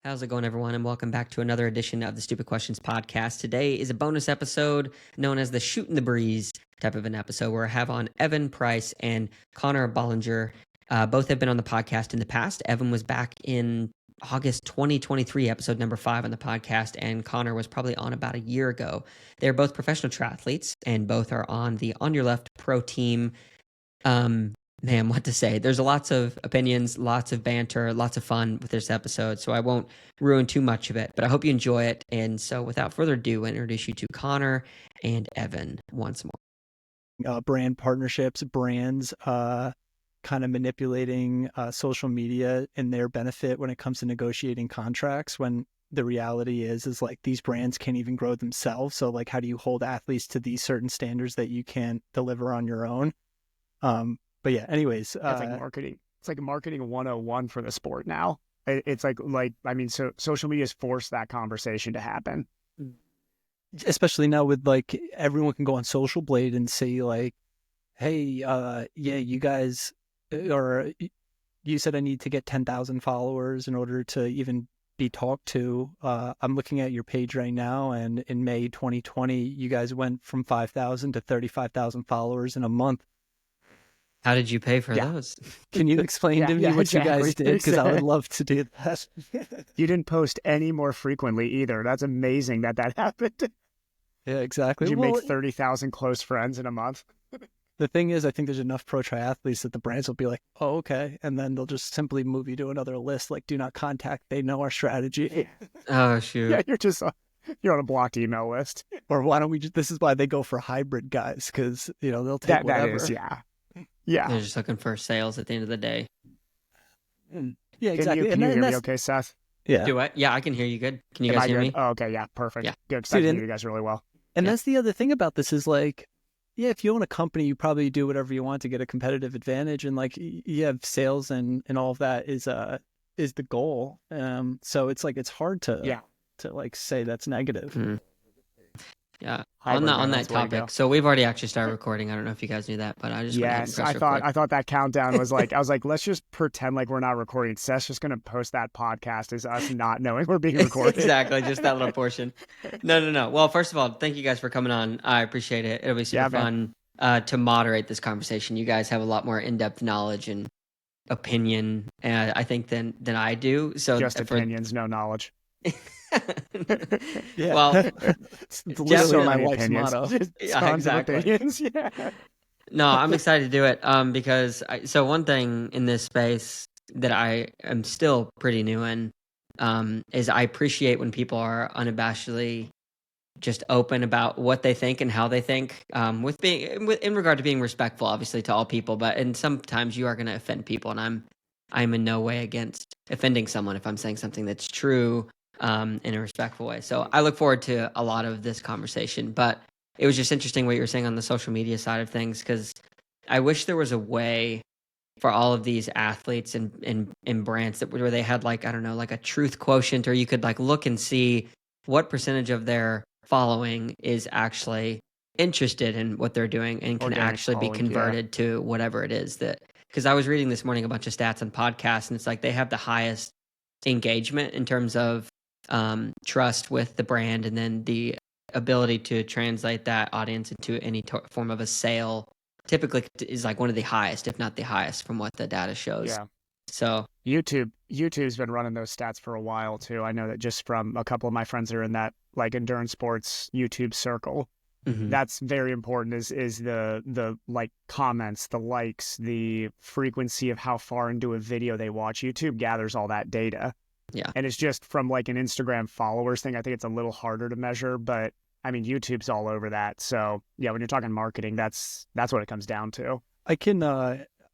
How's it going, everyone? And welcome back to another edition of the Stupid Questions podcast. Today is a bonus episode known as the Shootin' the Breeze type of an episode where I have on Evan Price and Conor Bollinger. Both have been on the podcast in the past. Evan was back in August 2023, episode number 5 on the podcast, and Conor was probably on about a year ago. They're both professional triathletes, and both are on the On Your Left pro team. Man, what to say? There's lots of opinions, lots of banter, lots of fun with this episode, so I won't ruin too much of it, but I hope you enjoy it. And so without further ado, I introduce you to Conor and Evan once more. Brand partnerships, brands kind of manipulating social media in their benefit when it comes to negotiating contracts, when the reality is like these brands can't even grow themselves. So like, how do you hold athletes to these certain standards that you can't deliver on your own? But yeah, anyways, it's like marketing. It's like marketing 101 for the sport now. It's like I mean, so social media has forced that conversation to happen. Especially now with like everyone can go on Social Blade and say like, hey, yeah, you guys, or you said I need to get 10,000 followers in order to even be talked to. I'm looking at your page right now, and in May 2020, you guys went from 5,000 to 35,000 followers in a month. How did you pay for those? Can you explain to me what you guys did? Because I would love to do that. You didn't post any more frequently either. That's amazing that happened. Yeah, exactly. Did you make 30,000 close friends in a month? The thing is, I think there's enough pro triathletes that the brands will be like, oh, okay. And then they'll just simply move you to another list, like do not contact. They know our strategy. Oh, shoot. Yeah, you're on a blocked email list. Or why don't we just, this is why they go for hybrid guys, because, you know, they'll take whatever. That is, yeah. Yeah. They're just looking for sales at the end of the day. Yeah, exactly. Can you hear me okay, Seth? Yeah. Do I? Yeah, I can hear you good. Can you guys hear me? Oh, okay, yeah, perfect. Yeah. Good. I can hear you guys really well. And that's the other thing about this is like, yeah, if you own a company, you probably do whatever you want to get a competitive advantage. And like, you have sales and all of that is the goal. So it's like, it's hard to like say that's negative. Mm-hmm. Yeah, on that topic. So we've already actually started recording. I don't know if you guys knew that, but I just I thought that countdown was like, I was like, let's just pretend like we're not recording. Seth's just gonna post that podcast as us not knowing we're being recorded. Exactly, just that little portion. No. Well, first of all, thank you guys for coming on. I appreciate it. It'll be super fun to moderate this conversation. You guys have a lot more in-depth knowledge and opinion, I think, than I do. So just opinions, no knowledge. Yeah. Well, it's literally my wife's opinions. motto. Yeah, exactly. Yeah. No, I'm excited to do it because so one thing in this space that I am still pretty new in is I appreciate when people are unabashedly just open about what they think and how they think, in regard to being respectful, obviously, to all people. And sometimes you are going to offend people, and I'm in no way against offending someone if I'm saying something that's true in a respectful way. So I look forward to a lot of this conversation. But it was just interesting what you were saying on the social media side of things, because I wish there was a way for all of these athletes and brands where they had like, I don't know, like a truth quotient, or you could like look and see what percentage of their following is actually interested in what they're doing and can actually be converted to whatever it is that, because I was reading this morning a bunch of stats on podcasts, and it's like they have the highest engagement in terms of trust with the brand, and then the ability to translate that audience into any form of a sale typically is like one of the highest, if not the highest, from what the data shows. Yeah. So YouTube's been running those stats for a while too. I know that just from a couple of my friends that are in that like endurance sports YouTube circle. Mm-hmm. That's very important is the like comments, the likes, the frequency of how far into a video they watch. YouTube gathers all that data. Yeah. And it's just from like an Instagram followers thing. I think it's a little harder to measure, but I mean, YouTube's all over that. So yeah, when you're talking marketing, that's what it comes down to. I can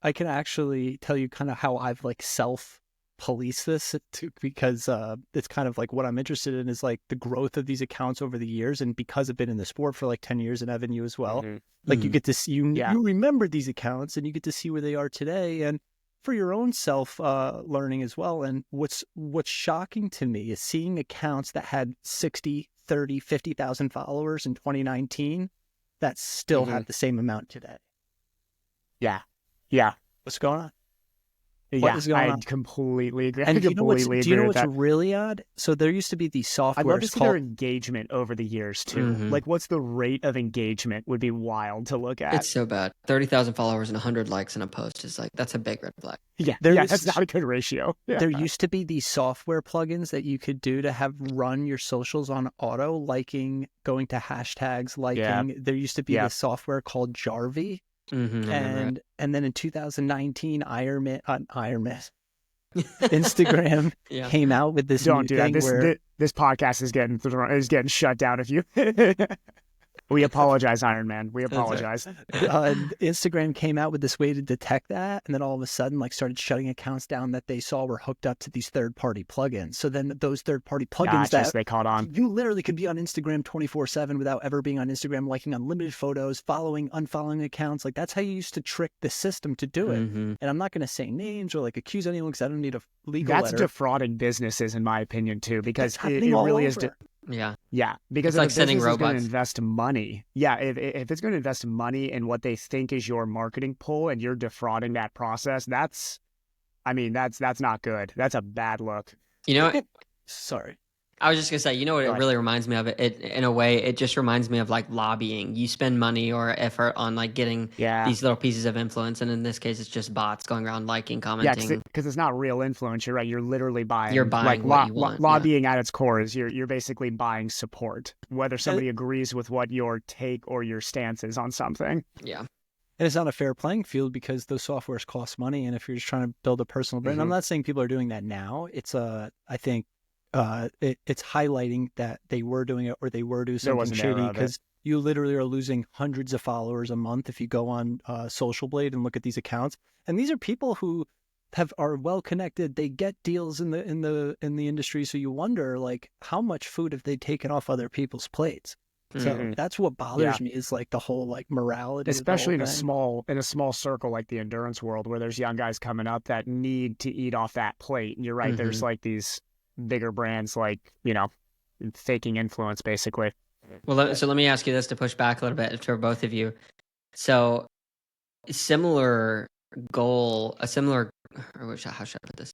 actually tell you kind of how I've like self-police this because it's kind of like what I'm interested in is like the growth of these accounts over the years. And because I've been in the sport for like 10 years, and Evan, you as well, like you get to see, you remember these accounts and you get to see where they are today. And for your own self learning as well. And what's shocking to me is seeing accounts that had 60, 30, 50,000 followers in 2019 that still have the same amount today. Yeah. What's going on? What is going on? I completely agree. And I completely do you know agree with what's that. really odd? So there used to be these softwares I'd love to see called... their engagement over the years too. Like, what's the rate of engagement would be wild to look at. It's so bad. 30,000 followers and 100 likes in a post is like, that's a big red flag. Yeah, that's not a good ratio. Yeah. There used to be these software plugins that you could do to have run your socials on auto, liking, going to hashtags, liking. Yeah. There used to be this software called Jarvey. And then in 2019, Ironman. Instagram came out with this new thing where this podcast is getting shut down if you We apologize, Iron Man. We apologize. Instagram came out with this way to detect that, and then all of a sudden, like, started shutting accounts down that they saw were hooked up to these third-party plugins. So then those third-party plugins they caught on. You literally could be on Instagram 24/7 without ever being on Instagram, liking unlimited photos, following, unfollowing accounts. Like, that's how you used to trick the system to do it. And I'm not going to say names or like accuse anyone because I don't need a legal letter. That's defrauding businesses, in my opinion, too, because it really is. Yeah, because it's like sending robots. Is going to invest money. Yeah, if it's going to invest money in what they think is your marketing pull and you're defrauding that process, that's not good. That's a bad look. You know what? Sorry. I was just going to say, you know what it really reminds me of? It in a way, it just reminds me of like lobbying. You spend money or effort on like getting these little pieces of influence. And in this case, it's just bots going around liking, commenting. Yeah, because it's not real influence. You're right. You're literally buying. You're buying what you want. Lobbying at its core is you're basically buying support, whether somebody agrees with what your take or your stance is on something. Yeah. And it's not a fair playing field because those softwares cost money. And if you're just trying to build a personal brand, I'm not saying people are doing that now. It's I think it's highlighting that they were doing it or they were doing something shady, because you literally are losing hundreds of followers a month if you go on Social Blade and look at these accounts. And these are people who are well connected. They get deals in the industry. So you wonder, like, how much food have they taken off other people's plates? So that's what bothers me, is like the whole like morality, especially in a small circle like the endurance world, where there's young guys coming up that need to eat off that plate. And you're right, there's like these bigger brands like, faking influence basically. Well, so let me ask you this to push back a little bit for both of you. So similar goal, how should I put this?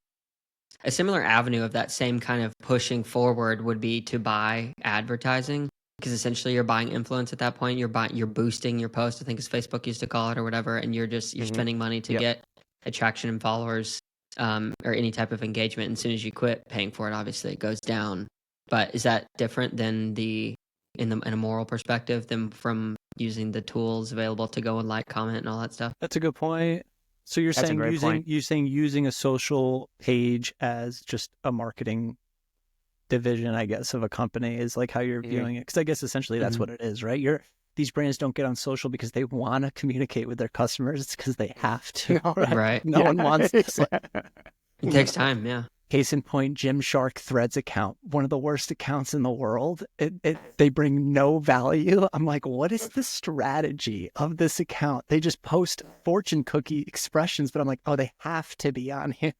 A similar avenue of that same kind of pushing forward would be to buy advertising, because essentially you're buying influence at that point. You're boosting your post, I think as Facebook used to call it or whatever, and you're spending money to get attraction and followers. Or any type of engagement. And as soon as you quit paying for it, obviously it goes down. But is that different than in a moral perspective than from using the tools available to go and like, comment, and all that stuff? That's a good point. So you're saying using a social page as just a marketing division, I guess, of a company is like how you're viewing it? Because I guess essentially that's what it is, right? These brands don't get on social because they want to communicate with their customers. It's because they have to. Right. No one wants to. It takes time, yeah. Case in point, Gymshark Threads account, one of the worst accounts in the world. They bring no value. I'm like, what is the strategy of this account? They just post fortune cookie expressions, but I'm like, oh, they have to be on here.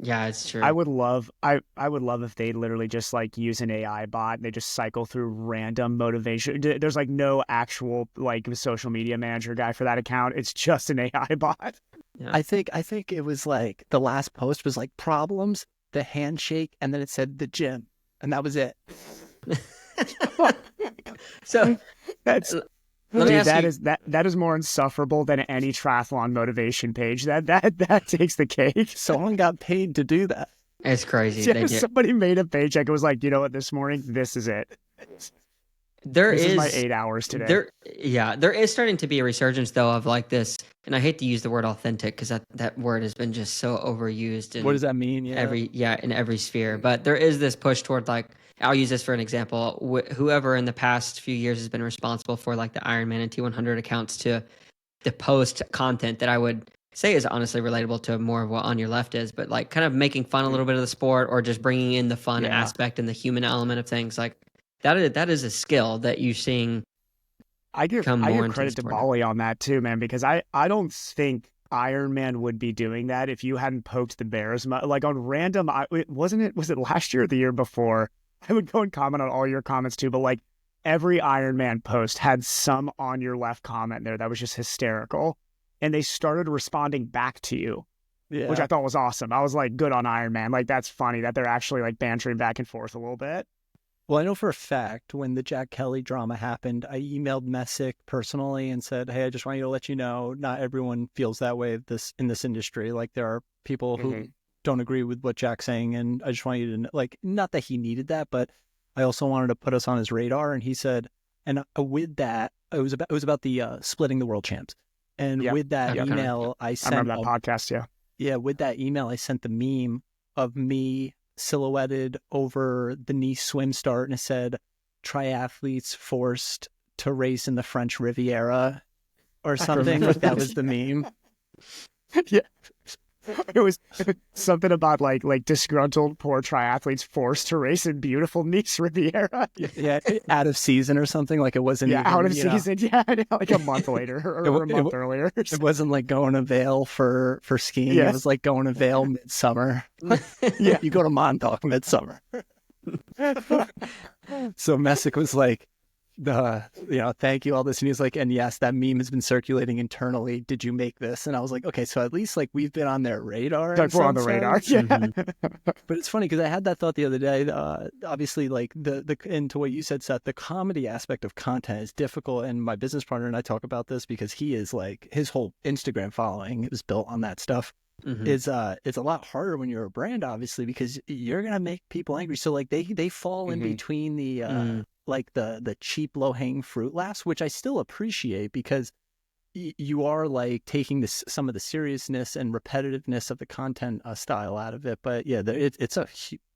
Yeah, it's true. I would love if they literally just like use an AI bot and they just cycle through random motivation. There's like no actual like social media manager guy for that account. It's just an AI bot. Yeah. I think it was like the last post was like problems, the handshake, and then it said the gym, and that was it. So that's. Dude, that is more insufferable than any triathlon motivation page. That takes the cake. Someone got paid to do that. It's crazy. Yeah, somebody made a paycheck. It was like, you know what? This morning, this is it. This is my 8 hours today. There is starting to be a resurgence though of like this, and I hate to use the word authentic because that word has been just so overused. What does that mean? In every sphere. But there is this push toward like, I'll use this for an example. Whoever in the past few years has been responsible for like the Ironman and T100 accounts to post content that I would say is honestly relatable to more of what On Your Left is, but like kind of making fun a little bit of the sport or just bringing in the fun aspect and the human element of things. Like that is a skill that you're seeing. I give credit to Bolly on that too, man, because I don't think Ironman would be doing that if you hadn't poked the bears. Like on random, was it last year or the year before? I would go and comment on all your comments too, but like every Ironman post had some On Your Left comment there that was just hysterical. And they started responding back to you. which I thought was awesome. I was like, good on Iron Man. Like, that's funny that they're actually like bantering back and forth a little bit. Well, I know for a fact when the Jack Kelly drama happened, I emailed Messick personally and said, "Hey, I just want you to let you know, not everyone feels that way in this industry. Like, there are people who don't agree with what Jack's saying, and I just want you to know, like, not that he needed that, but I also wanted to put us on his radar." And he said, and with that, it was about the splitting the world champs, and with that email, I sent. I remember that podcast. Yeah, with that email, I sent the meme of me silhouetted over the Nice swim start, and it said triathletes forced to race in the French Riviera or something. Like, that was the meme. Yeah. It was something about like disgruntled poor triathletes forced to race in beautiful Nice Riviera. Yeah, out of season or something. Like, it wasn't even, out of season. Yeah, like a month later or a month earlier. It wasn't like going to Vail for skiing. It was like going to Vail midsummer. You go to Montauk midsummer. So Messick was like, thank you, all this. And he's like, and yes, that meme has been circulating internally. Did you make this? And I was like, okay, so at least like we've been on their radar. Like, we're on the radar. Yeah. But it's funny because I had that thought the other day. Obviously, like into what you said, Seth, the comedy aspect of content is difficult. And my business partner and I talk about this because he is like, his whole Instagram following is built on that stuff. It's a lot harder when you're a brand, obviously, because you're gonna make people angry. So like they fall in between the like the cheap low hanging fruit laughs, which I still appreciate because you are like taking some of the seriousness and repetitiveness of the content style out of it. But yeah, it's a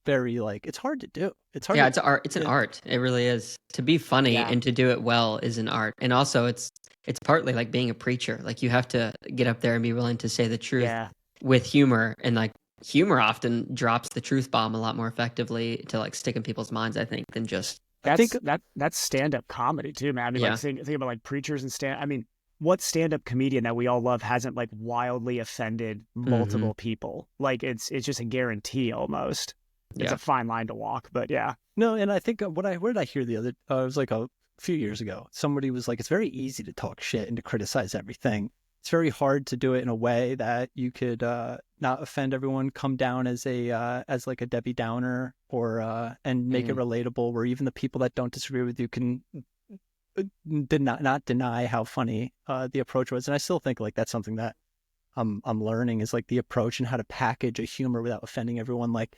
very like, it's hard to do. It's hard. Yeah, it's art. It's an art. It really is. To be funny and to do it well is an art. And also it's partly like being a preacher. Like, you have to get up there and be willing to say the truth with humor, and like humor often drops the truth bomb a lot more effectively to like stick in people's minds, I think, than just. That's stand-up comedy too, man. I mean, like think about like preachers and I mean, what stand-up comedian that we all love hasn't like wildly offended multiple people? Like, it's just a guarantee almost. It's a fine line to walk, but yeah. No, and I think where did I hear the other? It was like a few years ago. Somebody was like, it's very easy to talk shit and to criticize everything. It's very hard to do it in a way that you could not offend everyone, come down as like a Debbie Downer, or and make it relatable, where even the people that don't disagree with you can not deny how funny the approach was. And I still think like that's something that I'm learning, is like the approach and how to package a humor without offending everyone. Like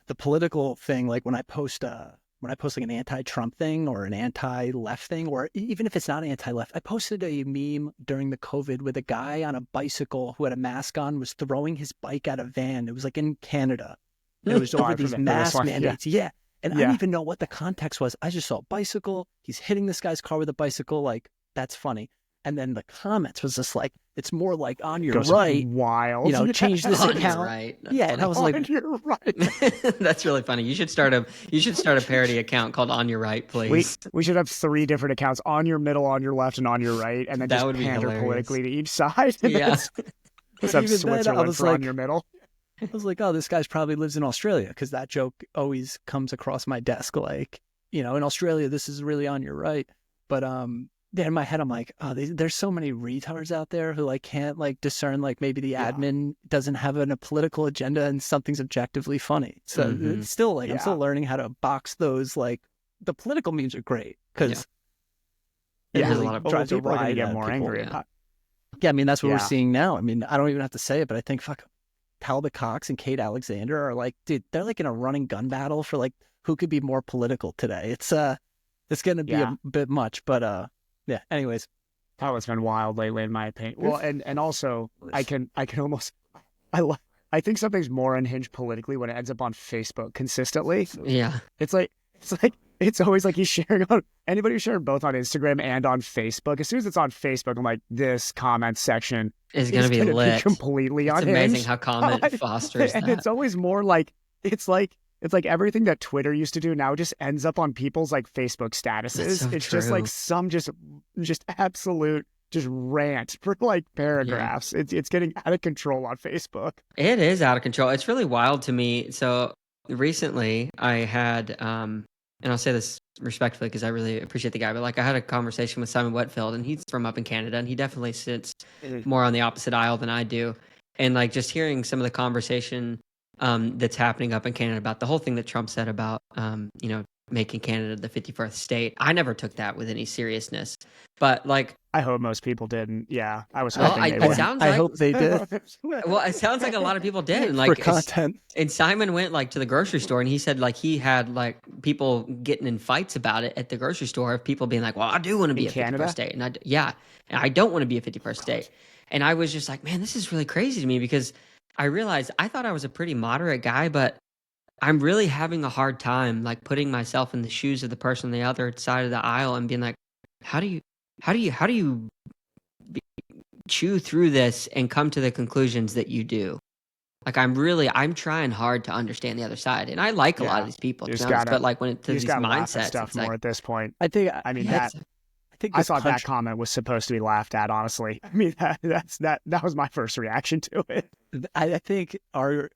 the political thing, like when I post like an anti-Trump thing or an anti-left thing, or even if it's not anti-left, I posted a meme during the COVID with a guy on a bicycle who had a mask on was throwing his bike at a van. It was like in Canada. It was over these mask mandates. Yeah. And I didn't even know what the context was. I just saw a bicycle. He's hitting this guy's car with a bicycle. Like, that's funny. And then the comments was just like, it's more like on your right. Wild. Change this account. Right. Yeah. And I was like, on your right. That's really funny. You should start a parody account called On Your Right, please. We should have 3 different accounts: on your middle, on your left, and on your right, and then that just would pander be politically to each side. Yeah. Except Switzerland for on your middle. I was like, oh, this guy's probably lives in Australia, because that joke always comes across my desk. Like, in Australia, this is really on your right. But in my head, I'm like, oh, there's so many retards out there who like can't like discern, like maybe the admin doesn't have a political agenda and something's objectively funny. So it's still like I'm still learning how to box those. Like, the political memes are great because there's a lot of drives people are going to get more angry. Yeah, I mean that's what we're seeing now. I mean, I don't even have to say it, but I think Talbot Cox and Kate Alexander are like, dude, they're like in a running gun battle for like who could be more political today. It's going to be a bit much, but yeah. Anyways, it's been wild lately, in my opinion. Well, and also I can almost I think something's more unhinged politically when it ends up on Facebook consistently. Yeah, it's always like he's sharing on anybody who's sharing both on Instagram and on Facebook. As soon as it's on Facebook, I'm like, this comment section is going to be lit. Completely unhinged. It's amazing how comment fosters and that. It's always more like it's like everything that Twitter used to do now just ends up on people's like Facebook statuses. So it's true. just like some just absolute just rant for like paragraphs. Yeah. It's getting out of control on Facebook. It is out of control. It's really wild to me. So recently I had and I'll say this respectfully because I really appreciate the guy, but like I had a conversation with Simon Wetfield, and he's from up in Canada, and he definitely sits more on the opposite aisle than I do. And like just hearing some of the conversation that's happening up in Canada about the whole thing that Trump said about making Canada the 51st state. I never took that with any seriousness, but like I hope most people didn't. Yeah, I was well, hoping they it would. sounds I like hope they did. well, it sounds like a lot of people did, and for content. And Simon went like to the grocery store, and he said like he had like people getting in fights about it at the grocery store of people being like, "Well, I do want to be In a Canada? 51st state," and I don't want to be a 51st state, and I was just like, man, this is really crazy to me because I realized I thought I was a pretty moderate guy, but I'm really having a hard time like putting myself in the shoes of the person on the other side of the aisle and being like, how do you chew through this and come to the conclusions that you do? Like I'm trying hard to understand the other side, and I like a lot of these people, to be honest, but like when it to these mindsets, stuff it's more like, at this point. I think I thought that comment was supposed to be laughed at. Honestly, I mean that was my first reaction to it. I think our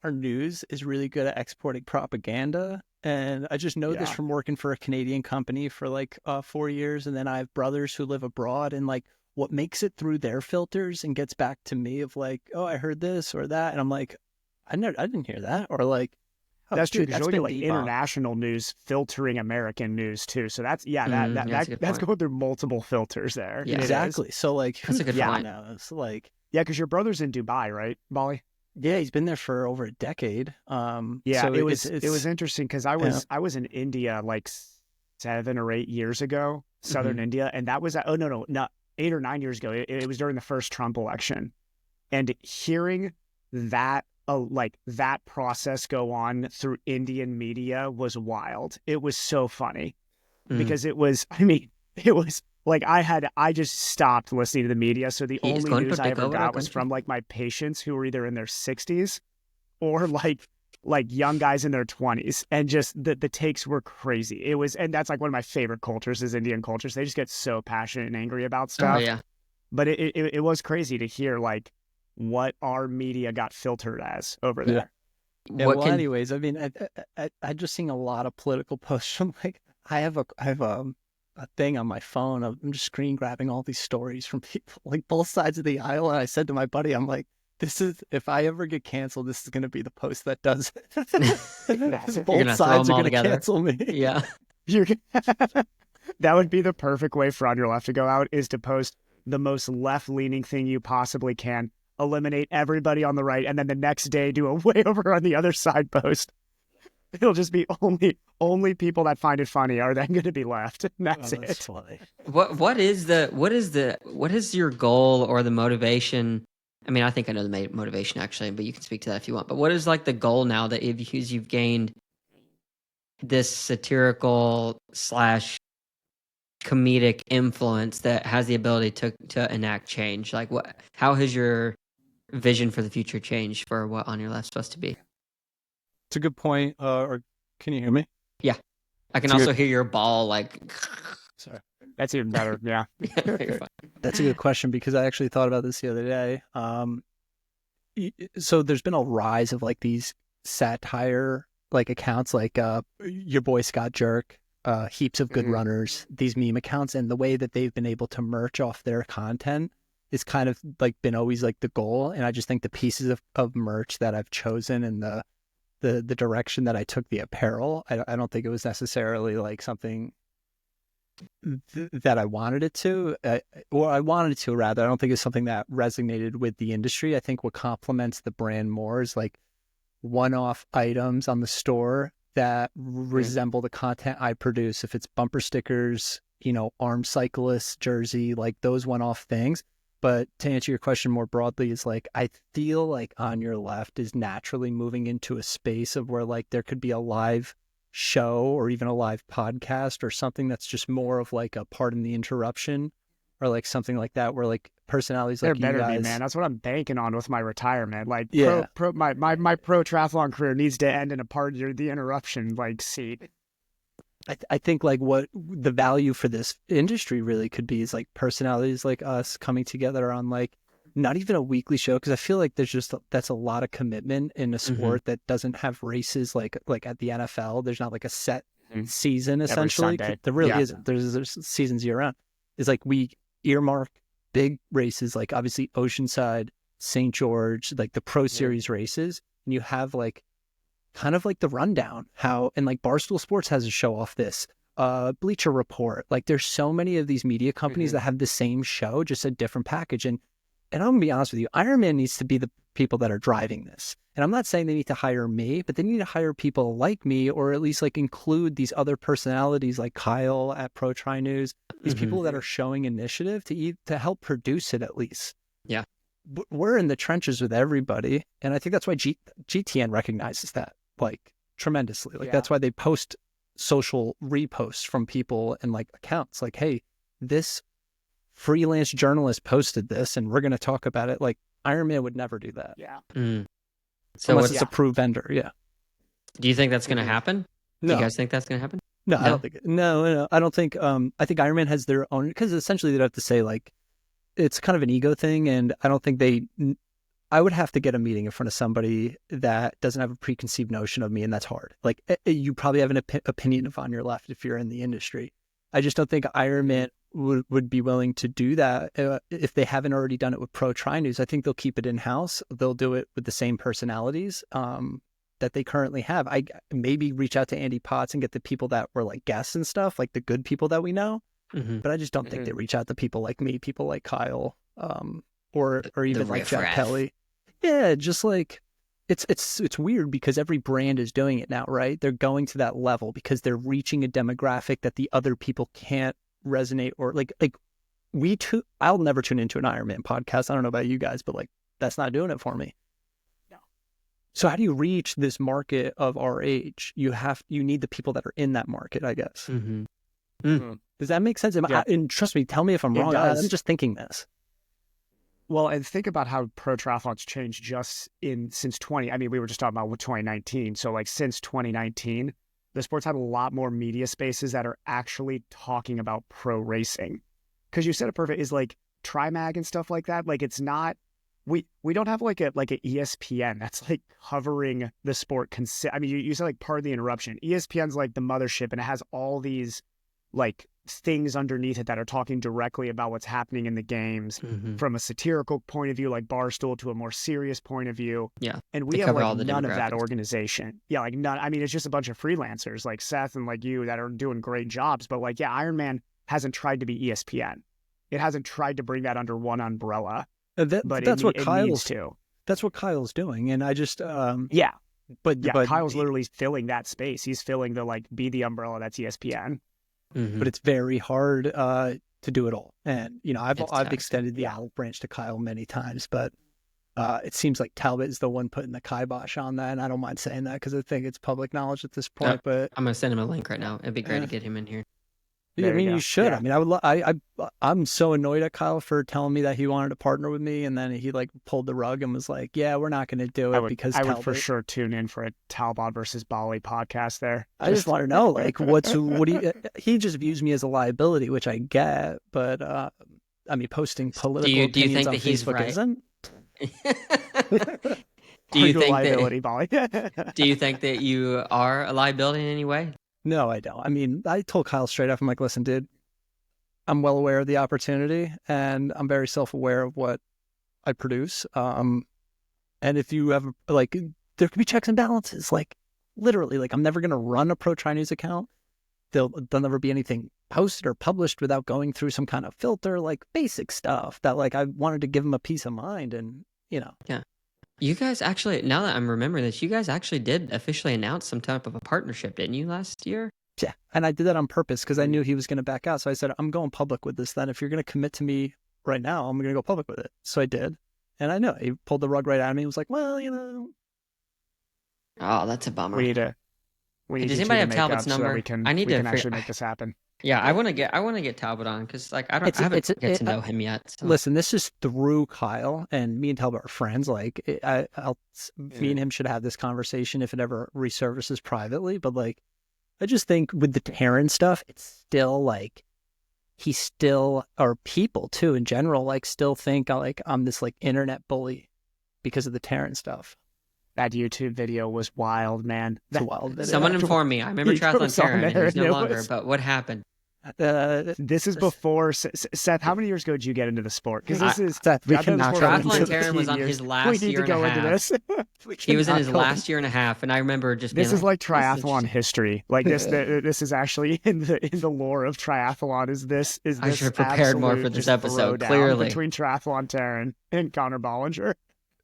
news is really good at exporting propaganda, and I just know this from working for a Canadian company for like 4 years, and then I have brothers who live abroad, and like what makes it through their filters and gets back to me of like, oh, I heard this or that, and I'm like, I didn't hear that, or like, oh, that's true. That's There's been like international news filtering American news too. So that's that's going through multiple filters there. Yeah, exactly. So like, that's a good point. Knows? Like, yeah, because your brother's in Dubai, right, Bolly? Yeah, he's been there for over a decade. Yeah, so it was interesting because I was in India like 7 or 8 years ago, southern India, and that was not 8 or 9 years ago. It was during the first Trump election, and hearing that that process go on through Indian media was wild. It was so funny because it was like I just stopped listening to the media. So the only news I ever got was from like my patients who were either in their 60s or like young guys in their 20s, and just the takes were crazy. It was, and that's like one of my favorite cultures is Indian cultures. They just get so passionate and angry about stuff. Oh, yeah. But it was crazy to hear like what our media got filtered as over there. Yeah, anyways, I mean, I just seeing a lot of political posts from like I have a thing on my phone. I'm just screen grabbing all these stories from people like both sides of the aisle, and I said to my buddy, I'm like, this is, if I ever get canceled, this is going to be the post that does it. Both sides are going to cancel me. Yeah. That would be the perfect way for On Your Left to go out, is to post the most left-leaning thing you possibly can, eliminate everybody on the right, and then the next day do a way over on the other side post. It'll just be only people that find it funny are then going to be left. And that's it. That's funny. What is your goal or the motivation? I mean, I think I know the motivation actually, but you can speak to that if you want. But what is like the goal now that you've gained this satirical / comedic influence that has the ability to enact change? Like how has your vision for the future changed for what On Your Left's supposed to be? It's a good point. Or can you hear me? Yeah. I can also hear your ball like. Sorry. That's even better. Yeah. You're fine. That's a good question because I actually thought about this the other day. So there's been a rise of like these satire like accounts like your boy Scott Jerk, heaps of good runners, these meme accounts, and the way that they've been able to merch off their content is kind of like been always like the goal. And I just think the pieces of merch that I've chosen and the direction that I took the apparel, I don't think it was necessarily like something that I wanted it to, or I wanted it to rather. I don't think it's something that resonated with the industry. I think what complements the brand more is like one-off items on the store that resemble the content I produce. If it's bumper stickers, armed cyclist jersey, like those one-off things. But to answer your question more broadly is like, I feel like On Your Left is naturally moving into a space of where like there could be a live show or even a live podcast or something that's just more of like a pardon the interruption or like something like that, where like personalities like you guys. There better be, man. That's what I'm banking on with my retirement. Like yeah. my pro triathlon career needs to end in a pardon the interruption like seat. I think like what the value for this industry really could be is like personalities like us coming together on like not even a weekly show, because I feel like that's a lot of commitment in a sport that doesn't have races like at the NFL. There's not like a set season essentially. There really isn't. There's seasons year round. It's like we earmark big races like obviously Oceanside, St. George, like the Pro Series races, and you have like kind of like the rundown how, and like Barstool Sports has a show off this, Bleacher Report. Like there's so many of these media companies that have the same show, just a different package. And I'm gonna be honest with you, Ironman needs to be the people that are driving this. And I'm not saying they need to hire me, but they need to hire people like me, or at least like include these other personalities like Kyle at Pro Tri News, these people that are showing initiative to help produce it at least. Yeah. We're in the trenches with everybody. And I think that's why GTN recognizes that like tremendously. Like that's why they post social reposts from people and like accounts like, hey, this freelance journalist posted this and we're going to talk about it. Like Ironman would never do that. Yeah. So unless it's a approved vendor. Yeah. Do you think that's going to happen? No. Do you guys think that's going to happen? No, I don't think no, I don't think I think Ironman has their own, because essentially they'd have to say like it's kind of an ego thing, and I don't think I would have to get a meeting in front of somebody that doesn't have a preconceived notion of me, and that's hard. Like you probably have an opinion of On Your Left if you're in the industry. I just don't think Ironman would be willing to do that if they haven't already done it with Pro Tri News. I think they'll keep it in-house. They'll do it with the same personalities that they currently have. I maybe reach out to Andy Potts and get the people that were like guests and stuff, like the good people that we know. But I just don't think they reach out to people like me, people like Kyle, or even like Jack Kelly. Yeah, just like it's weird because every brand is doing it now, right? They're going to that level because they're reaching a demographic that the other people can't resonate, or like I'll never tune into an Ironman podcast. I don't know about you guys, but like that's not doing it for me. No. So how do you reach this market of our age? You need the people that are in that market, I guess. Does that make sense? And trust me, tell me if I'm wrong. I'm just thinking this. Well, and think about how pro triathlon's changed just since we were just talking about 2019. So like since 2019, the sport's had a lot more media spaces that are actually talking about pro racing. Because you said it perfect, is like TriMag and stuff like that. Like it's not, we don't have like a ESPN that's like covering the sport. You said like, pardon the interruption. ESPN's like the mothership, and it has all these like things underneath it that are talking directly about what's happening in the games from a satirical point of view, like Barstool, to a more serious point of view. Yeah. And we have like none of that organization. Yeah. Like none. I mean, it's just a bunch of freelancers like Seth and like you that are doing great jobs. But like, yeah, Ironman hasn't tried to be ESPN. It hasn't tried to bring that under one umbrella. But that's what Kyle's to. That's what Kyle's doing. And I just, but Kyle's literally filling that space. He's filling the like, be the umbrella that's ESPN. But it's very hard to do it all. And, I've extended the olive branch to Kyle many times, but it seems like Talbot is the one putting the kibosh on that. And I don't mind saying that because I think it's public knowledge at this point. But I'm going to send him a link right now. It'd be great to get him in here. You should. Yeah. I mean, I'm so annoyed at Kyle for telling me that he wanted to partner with me, and then he like pulled the rug and was like, "Yeah, we're not going to do it because I would for sure tune in for a Talbot versus Bolly podcast there." I just want to know, like, he just views me as a liability, which I get, but I mean, posting political do you think on that he's Facebook right? Isn't. Do you think that you are a liability in any way? No, I don't. I mean, I told Kyle straight up, I'm like, listen, dude, I'm well aware of the opportunity and I'm very self-aware of what I produce. And if you have, like, there could be checks and balances, like, literally, like, I'm never going to run a Pro Tri News account. There'll never be anything posted or published without going through some kind of filter, like, basic stuff that, like, I wanted to give him a peace of mind and, Yeah. You guys actually, now that I'm remembering this, you guys actually did officially announce some type of a partnership, didn't you, last year? Yeah, and I did that on purpose because I knew he was going to back out. So I said, I'm going public with this then. If you're going to commit to me right now, I'm going to go public with it. So I did. And I know he pulled the rug right out of me. He was like, well, Oh, that's a bummer. Does anybody have Talbot's number? So we can actually make this happen. Yeah, I want to get Talbot on because like I haven't get to know him yet. So. Listen, this is through Kyle, and me and Talbot are friends. Like, me and him should have this conversation if it ever resurfaces privately. But like, I just think with the Terran stuff, it's still like or people too in general, like still think like I'm this like internet bully because of the Terran stuff. That YouTube video was wild, man. It's a wild video. Someone informed me. I remember Triathlon Terran, and he's no longer. But what happened? This is before Seth. How many years ago did you get into the sport? Because this is Seth. We can Triathlon Terran was on his last year and a half. He was in his last year and a half, and I remember just being this is like triathlon history. Like this is actually in the lore of triathlon. I should have prepared more for this episode. Clearly, between Triathlon Terran and Conor Bollinger,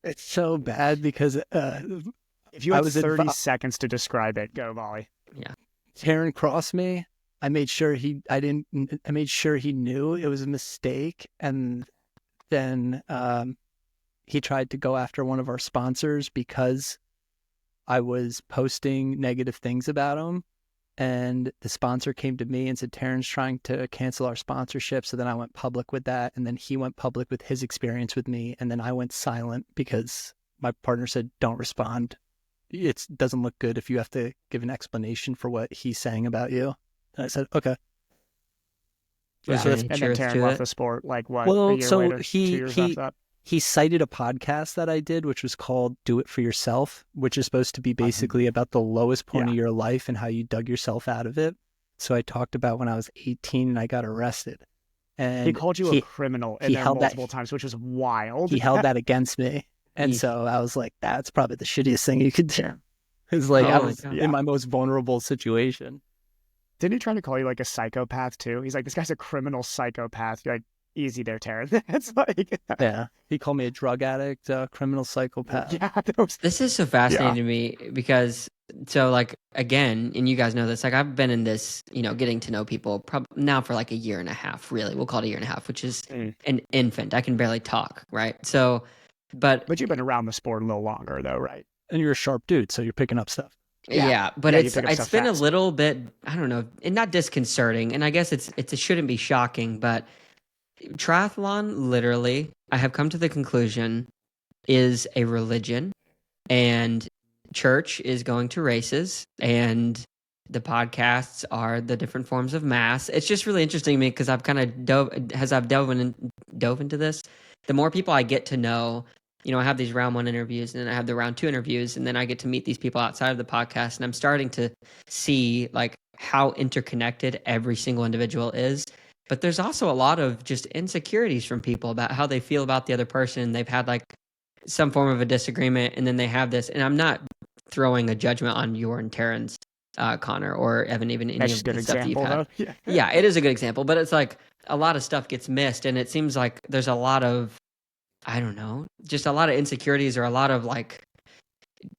it's so bad because if you had 30 seconds to describe it, go Volley. Yeah, Terran crossed me. I made sure he knew it was a mistake, and then he tried to go after one of our sponsors because I was posting negative things about him, and the sponsor came to me and said, Terran's trying to cancel our sponsorship. So then I went public with that, and then he went public with his experience with me, and then I went silent because my partner said, don't respond. It doesn't look good if you have to give an explanation for what he's saying about you. And I said, okay. Yeah, and then Terran left the sport like what? Well, a year so later, 2 years after that? He cited a podcast that I did, which was called Do It For Yourself, which is supposed to be basically about the lowest point of your life and how you dug yourself out of it. So I talked about when I was 18 and I got arrested. And he called you a criminal in there multiple times, which was wild. He held that against me. And so I was like, that's probably the shittiest thing you could do. It's like I was in my most vulnerable situation. Didn't he try to call you like a psychopath too? He's like, this guy's a criminal psychopath. You're like, easy there, Terran. It's like, yeah, he called me a drug addict, criminal psychopath. Yeah, this is so fascinating to me because, so like, again, and you guys know this, like I've been in this, getting to know people now for like a year and a half, really. We'll call it a year and a half, which is an infant. I can barely talk, right? So, but you've been around the sport a little longer though, right? And you're a sharp dude, so you're picking up stuff. Yeah, but it's been a little bit, I don't know, and not disconcerting, and I guess it shouldn't be shocking, but triathlon, literally, I have come to the conclusion, is a religion, and church is going to races, and the podcasts are the different forms of mass. It's just really interesting to me because I've kind of dove into this. The more people I get to know, I have these round 1 interviews and then I have the round 2 interviews, and then I get to meet these people outside of the podcast, and I'm starting to see like how interconnected every single individual is. But there's also a lot of just insecurities from people about how they feel about the other person. They've had like some form of a disagreement, and then they have this, and I'm not throwing a judgment on your and Terran's, Conor, or Evan, even any of the stuff that you've had. Yeah, it is a good example, but it's like a lot of stuff gets missed, and it seems like there's a lot of, I don't know, just a lot of insecurities, or a lot of like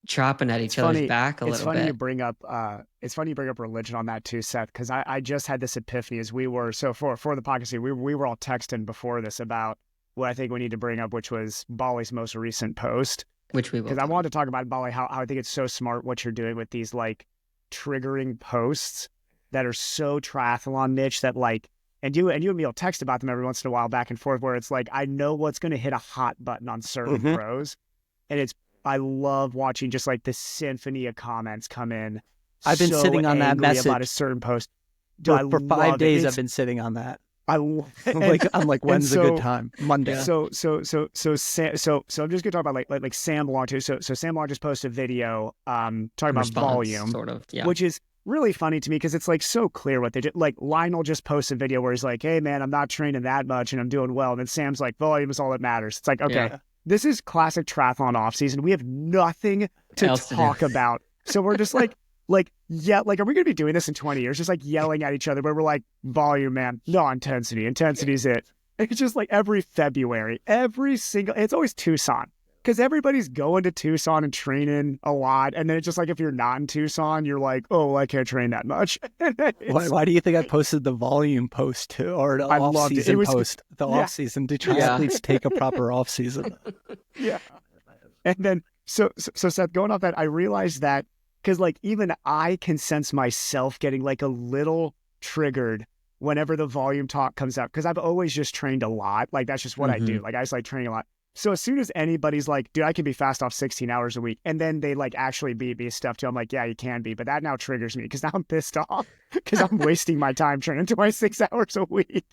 chopping at each other's back a little bit. It's funny you bring up religion on that too, Seth, because I just had this epiphany as we were, so for the podcast, we were all texting before this about what I think we need to bring up, which was Bolly's most recent post. Which we will. Because I wanted to talk about, Bolly, how I think it's so smart what you're doing with these like triggering posts that are so triathlon niche that like, and you and me will text about them every once in a while back and forth, where it's like, I know what's going to hit a hot button on certain pros. And I love watching just like the symphony of comments come in. I've been sitting on that message about a certain post. For 5 days. I've been sitting on that. I'm like, when's a good time? Monday. Yeah. So I'm just gonna talk about like Sam Long too. So Sam Long just posted a video talking about volume, sort of, yeah. Which is really funny to me because it's like so clear what they did. Like Lionel just posted a video where he's like, hey man, I'm not training that much and I'm doing well. And then Sam's like, volume is all that matters. It's like, okay, this is classic triathlon off season. We have nothing to talk about. So we're just like, are we going to be doing this in 20 years? Just like yelling at each other, but we're like, volume, man, no intensity. Intensity's it. It's just like every February, it's always Tucson. Because everybody's going to Tucson and training a lot. And then it's just like, if you're not in Tucson, you're like, oh, well, I can't train that much. Why do you think I posted the volume post too? Or the off-season post? The off-season. Do triathletes take a proper off-season? Yeah. And then, so Seth, going off that, I realized that, because like even I can sense myself getting like a little triggered whenever the volume talk comes out. Because I've always just trained a lot. Like that's just what I do. Like I just like training a lot. So as soon as anybody's like, dude, I can be fast off 16 hours a week, and then they like actually beat me stuff too, I'm like, yeah, you can be, but that now triggers me because now I'm pissed off because I'm wasting my time training 26 hours a week.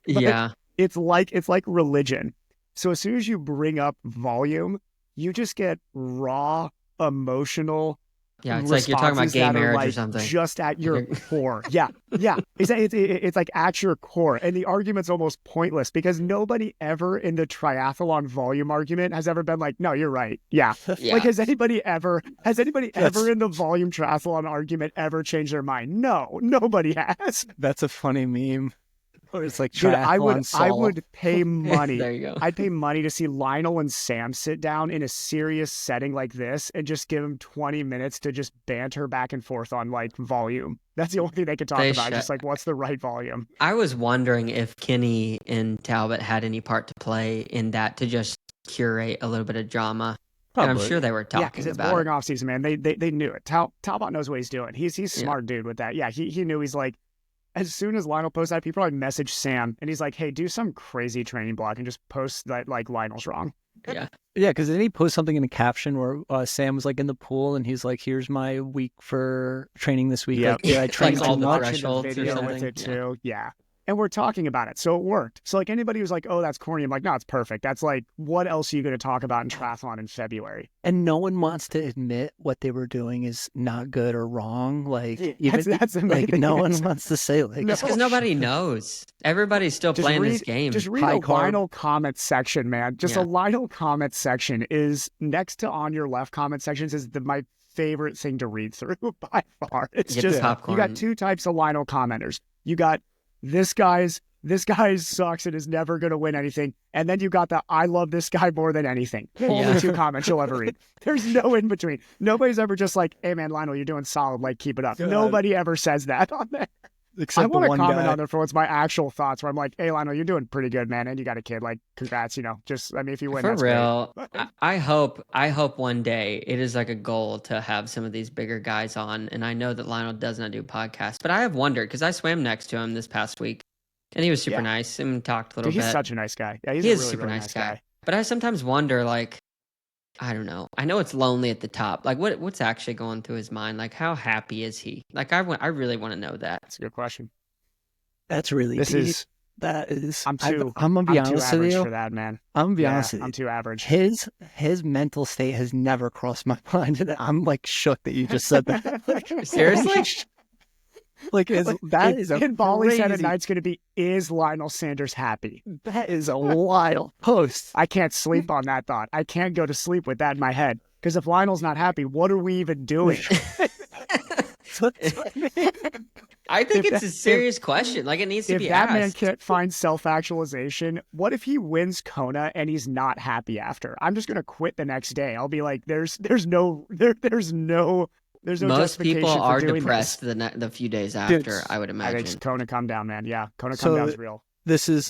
But yeah, it's like religion. So as soon as you bring up volume, you just get raw, emotional, Yeah, it's like you're talking about gay marriage like or something. Just at your core. Yeah. It's like at your core. And the argument's almost pointless because nobody ever in the triathlon volume argument has ever been like, no, you're right. Yeah. Like, has anybody ever in the volume triathlon argument ever changed their mind? No, nobody has. That's a funny meme. Or it's like Dude, I triathlon would pay money. There you go. I'd pay money to see Lionel and Sam sit down in a serious setting like this and just give them 20 minutes to just banter back and forth on like volume. That's the only thing they could talk about. Just like, what's the right volume? I was wondering if Kenny and Talbot had any part to play in that to just curate a little bit of drama. Probably. And I'm sure they were talking about it. Yeah, because it's boring off season, man. They knew it. Talbot knows what he's doing. He's a smart dude with that. Yeah, he knew. He's like, as soon as Lionel posted that, he probably messaged Sam and he's like, hey, do some crazy training block and just post that like Lionel's wrong. Yeah, because then he posted something in the caption where Sam was like in the pool and he's like, here's my week for training this week. Yep. Like, I trained all too the much. thresholds or something. With it too. Yeah. And we're talking about it. So it worked. So like anybody who's like, oh, that's corny. I'm like, no, it's perfect. That's like, what else are you going to talk about in triathlon in February? And no one wants to admit what they were doing is not good or wrong. Like, that's like no one wants to say like, it's because nobody knows. Everybody's still playing this game. Just read a Lionel comment section, man. A Lionel comment section is next to on your left comment sections is my favorite thing to read through by far. It's just popcorn. You got two types of Lionel commenters. You got this guy sucks and is never going to win anything. And then you got the I love this guy more than anything. Only two comments you'll ever read. There's no in between. Nobody's ever just like, hey man, Lionel, you're doing solid. Like, keep it up. God. Nobody ever says that on there. Except I want to comment on there for what's my actual thoughts where I'm like, hey Lionel, you're doing pretty good, man. And you got a kid. Like, congrats, just, I mean, if you win, for that's real. I hope one day it is like a goal to have some of these bigger guys on. And I know that Lionel does not do podcasts, but I have wondered because I swam next to him this past week and he was super nice and talked a little bit. He's such a nice guy. Yeah, he is a super nice guy. But I sometimes wonder, like, I don't know. I know it's lonely at the top. Like, what's actually going through his mind? Like, how happy is he? Like, I really want to know that. That's a good question. That's really deep. That is. I'm gonna be honest with you for that, man. I'm gonna be honest with you. I'm too average. His mental state has never crossed my mind, and I'm like shook that you just said that. Like, seriously. Like that is a Bolly said at night's going to be, is Lionel Sanders happy? That is a wild post. I can't sleep on that thought. I can't go to sleep with that in my head. Because if Lionel's not happy, what are we even doing? I think it's a serious question. Like, it needs to be asked. If that man can't find self-actualization, what if he wins Kona and he's not happy after? I'm just going to quit the next day. I'll be like, there's no most people are depressed the few days after, I would imagine. I think Kona come down, man. Yeah, Kona come down is real. This is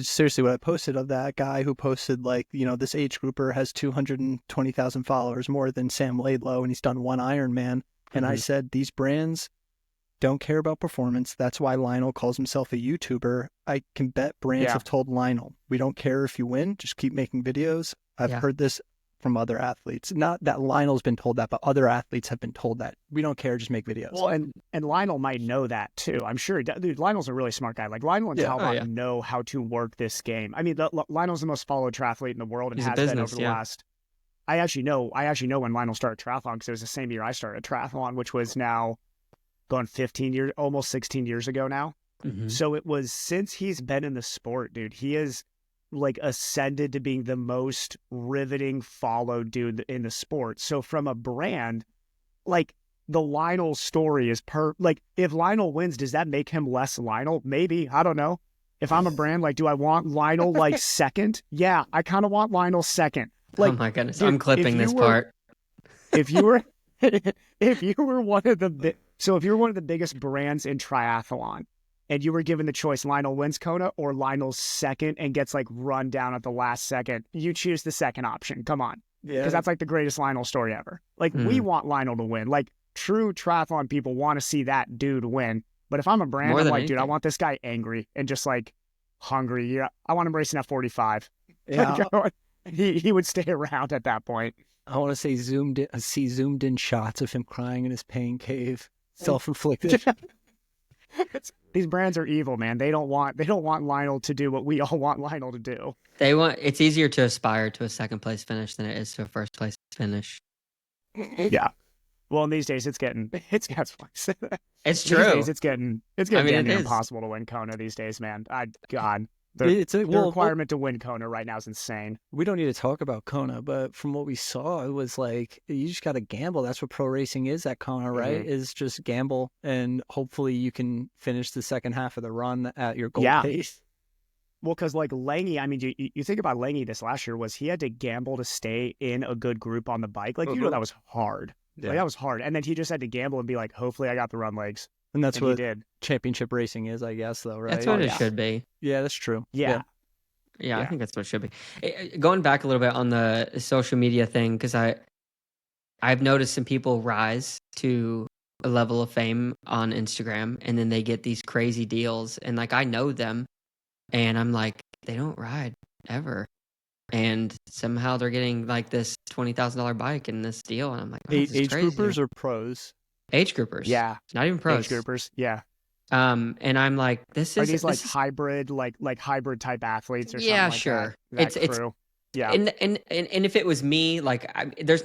seriously what I posted of that guy who posted, like, this age grouper has 220,000 followers, more than Sam Laidlow, and he's done one Ironman. And I said, these brands don't care about performance. That's why Lionel calls himself a YouTuber. I can bet brands have told Lionel, we don't care if you win, just keep making videos. I've heard this from other athletes. Not that Lionel's been told that, but other athletes have been told that. We don't care, just make videos. Well, and Lionel might know that too. I'm sure. Dude, Lionel's a really smart guy. Like, Lionel and Talbot know how to work this game. I mean, Lionel's the most followed triathlete in the world and has been over the last... I actually know when Lionel started triathlon because it was the same year I started triathlon, which was now going 15 years, almost 16 years ago now. Mm-hmm. So it was since he's been in the sport, dude, he has like ascended to being the most riveting followed dude in the sport. So from a brand, like the Lionel story is like, if Lionel wins, does that make him less Lionel? Maybe. I don't know. If I'm a brand, like, do I want Lionel like second? Yeah, I kind of want Lionel second. Like, oh my goodness, dude, I'm clipping this part. If you were one of the biggest brands in triathlon and you were given the choice, Lionel wins Kona or Lionel's second and gets like run down at the last second, you choose the second option. Come on. Yeah. Because that's like the greatest Lionel story ever. Like, we want Lionel to win. Like, true triathlon people want to see that dude win. But if I'm a brand, I'm like, dude, I want this guy angry and just like hungry. Yeah, I want him racing at 45. Yeah. He would stay around at that point. I want to say zoomed in shots of him crying in his pain cave, self-inflicted. These brands are evil, man. They don't want Lionel to do what we all want Lionel to do. It's easier to aspire to a second place finish than it is to a first place finish. Yeah. Well, in these days, it's getting It's These true. days, it's getting damn near impossible to win Kona these days, man. God, the requirement to win Kona right now is insane. We don't need to talk about Kona, but from what we saw, it was like you just got to gamble. That's what pro racing is at Kona, right? Mm-hmm. Is just gamble, and hopefully you can finish the second half of the run at your goal pace. Well, because like Lange, I mean, you think about Lange this last year was he had to gamble to stay in a good group on the bike. Like, that was hard. Yeah. Like, that was hard. And then he just had to gamble and be like, hopefully I got the run legs. And that's what he did. Championship racing is, I guess, though, right? That's what it should be. Yeah, that's true. Yeah, I think that's what it should be. Going back a little bit on the social media thing, because I've noticed some people rise to a level of fame on Instagram, and then they get these crazy deals, and like I know them, and I'm like, they don't ride ever, and somehow they're getting like this $20,000 bike in this deal, and I'm like, age groupers or pros? Age groupers, not even pros. Age groupers, yeah. And I'm like, this is like hybrid, like hybrid type athletes or something. Yeah, like sure. That crew. Yeah. And if it was me, like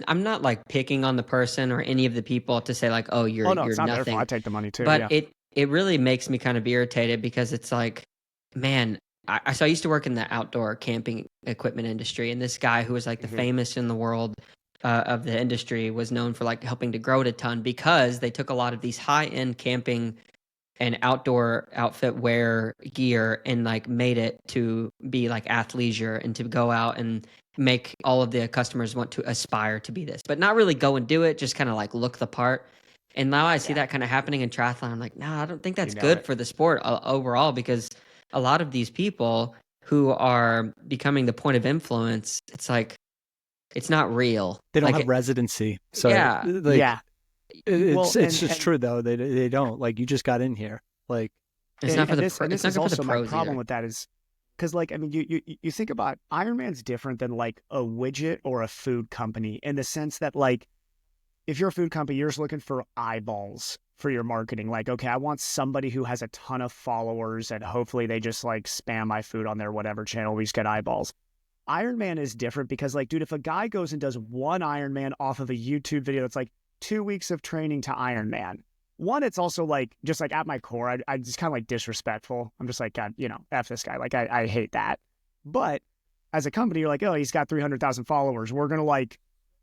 I'm not like picking on the person or any of the people to say like, oh, you're it's you're not nothing. Their fault. I take the money too. But it really makes me kind of irritated because it's like, man, I used to work in the outdoor camping equipment industry, and this guy who was like the famous in the world of the industry was known for like helping to grow it a ton because they took a lot of these high end camping and outdoor outfit wear gear and like made it to be like athleisure and to go out and make all of the customers want to aspire to be this, but not really go and do it, just kind of like look the part. And now I see that kind of happening in triathlon. I'm like, no, I don't think that's good for the sport overall, because a lot of these people who are becoming the point of influence, it's like, it's not real. They don't have residency. So It's just true though. They don't, like, you just got in here. Like, it's not for the and this is also my problem either. with that is because, like, I mean, you think about Ironman's different than like a widget or a food company in the sense that, like, if you're a food company, you're just looking for eyeballs for your marketing. Like, okay, I want somebody who has a ton of followers and hopefully they just like spam my food on their whatever channel. We just get eyeballs. Ironman is different because, like, dude, if a guy goes and does one Ironman off of a YouTube video, it's like 2 weeks of training to Ironman. One, it's also like, just like at my core, I just kind of like disrespectful. I'm just like, God, F this guy. Like, I hate that. But as a company, you're like, oh, he's got 300,000 followers. We're going to like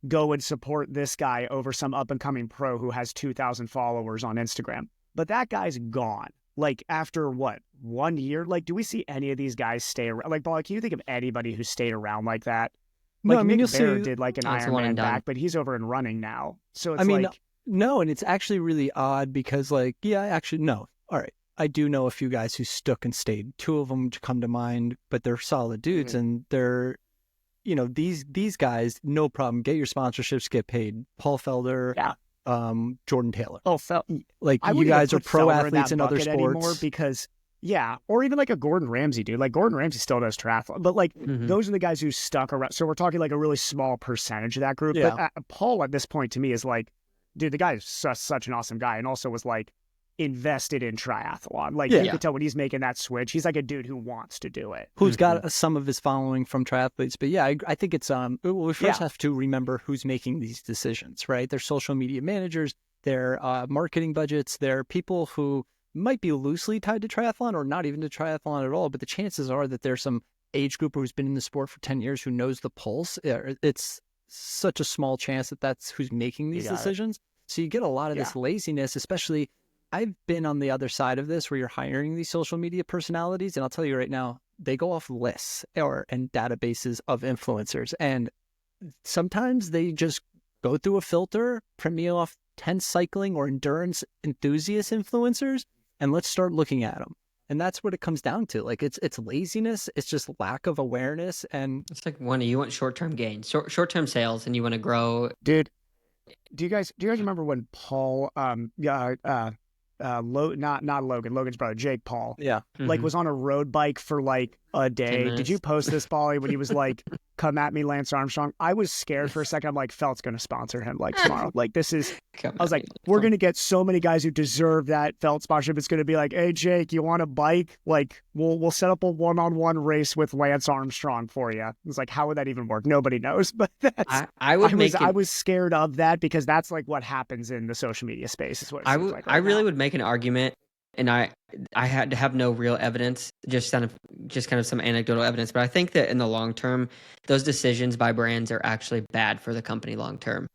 go and support this guy over some up and coming pro who has 2,000 followers on Instagram. But that guy's gone. Like, after what, 1 year? Like, do we see any of these guys stay around? Like, Bollinger, can you think of anybody who stayed around like that? Like, no, I mean, Nick Bear did like an Ironman back, but he's over and running now. So it's no, and it's actually really odd because, like, no. All right, I do know a few guys who stuck and stayed. Two of them come to mind, but they're solid dudes, and they're, these guys, no problem. Get your sponsorships, get paid. Paul Felder, Jordan Taylor. Oh, like, you guys are pro athletes in other sports anymore because. Yeah, or even like a Gordon Ramsay, dude. Like, Gordon Ramsay still does triathlon, but like those are the guys who stuck around. So we're talking like a really small percentage of that group. Yeah. But Paul at this point to me is like, dude, the guy is such an awesome guy, and also was like invested in triathlon. Like, you could tell when he's making that switch, he's like a dude who wants to do it. Who's got some of his following from triathletes. But yeah, I think it's we first have to remember who's making these decisions, right? They're social media managers, they're marketing budgets, they're people who might be loosely tied to triathlon or not even to triathlon at all, but the chances are that there's some age group who's been in the sport for 10 years who knows the pulse. It's such a small chance that that's who's making these decisions. So you get a lot of this laziness, especially I've been on the other side of this where you're hiring these social media personalities, and I'll tell you right now, they go off lists and databases of influencers, and sometimes they just go through a filter, print me off 10 cycling or endurance enthusiast influencers, and let's start looking at them. And that's what it comes down to. Like, it's laziness. It's just lack of awareness. And it's like you want short-term gains, short-term sales, and you want to grow. Dude, do you guys remember when Paul, not Logan, Logan's brother, Jake Paul, like was on a road bike for like a day? Did you post this, Bolly, when he was like, come at me, Lance Armstrong? I was scared for a second. I'm like, Felt's going to sponsor him like tomorrow. Like, this is I was like, we're going to get so many guys who deserve that felt sponsorship. It's going to be like, hey, Jake, you want a bike? Like, we'll set up a one-on-one race with Lance Armstrong for you. It's like, how would that even work? Nobody knows. But that's, I was scared of that because that's like what happens in the social media space. Is what it seems like right I really now. would make an argument, and I had to have no real evidence, just kind of some anecdotal evidence. But I think that in the long term, those decisions by brands are actually bad for the company long term.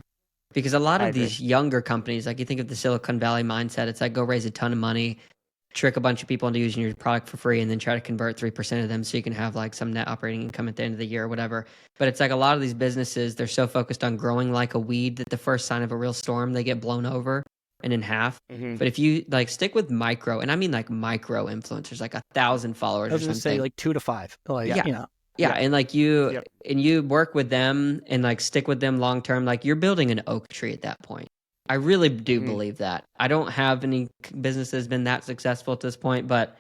Because a lot of these younger companies, like you think of the Silicon Valley mindset, it's like go raise a ton of money, trick a bunch of people into using your product for free, and then try to convert 3% of them so you can have like some net operating income at the end of the year or whatever. But it's like a lot of these businesses, they're so focused on growing like a weed that the first sign of a real storm, they get blown over and in half. But if you like stick with micro, and I mean like micro influencers, like 1,000 followers or something. I was going to say like 2 to 5. Like, yeah. Yeah, and like you work with them and like stick with them long term, like you're building an oak tree at that point. I really do believe that. I don't have any business that's been that successful at this point, but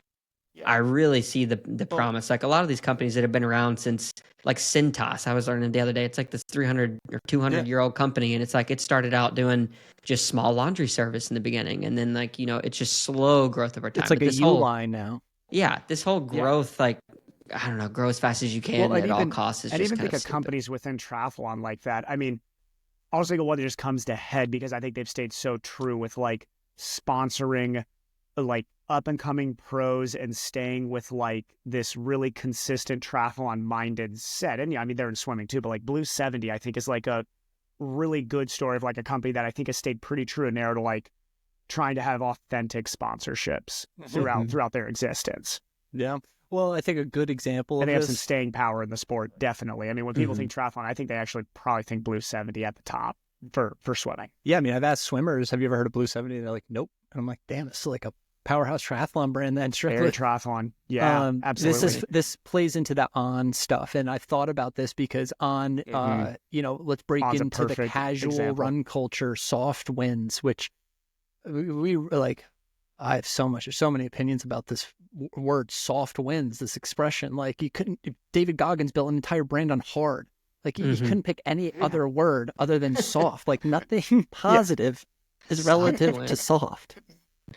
I really see the promise. Like a lot of these companies that have been around since like Cintas, I was learning the other day, it's like this 300 or 200-year-old company, and it's like it started out doing just small laundry service in the beginning, and then like, you know, it's just slow growth over time. It's like a U-line now. Yeah, this whole growth, like, I don't know, grow as fast as you can at all costs. I even think of companies within triathlon like that. I mean, I'll say one that just comes to head because I think they've stayed so true with like sponsoring like up and coming pros and staying with like this really consistent triathlon minded set. And yeah, I mean, they're in swimming too, but like Blue 70, I think is like a really good story of like a company that I think has stayed pretty true and narrow to like trying to have authentic sponsorships throughout their existence. Yeah. Well, I think a good example of they this... have some staying power in the sport, definitely. I mean, when people think triathlon, I think they actually probably think Blue 70 at the top for swimming. Yeah, I mean, I've asked swimmers, have you ever heard of Blue 70? And they're like, nope. And I'm like, damn, it's like a powerhouse triathlon brand then. Very triathlon. Yeah, absolutely. This plays into that On stuff. And I've thought about this because On, let's break On's into the casual run culture, soft wins, which we like... I have so many opinions about this word, soft wins, this expression. Like David Goggins built an entire brand on hard. Like you couldn't pick any other word other than soft. Like nothing positive is relative to soft.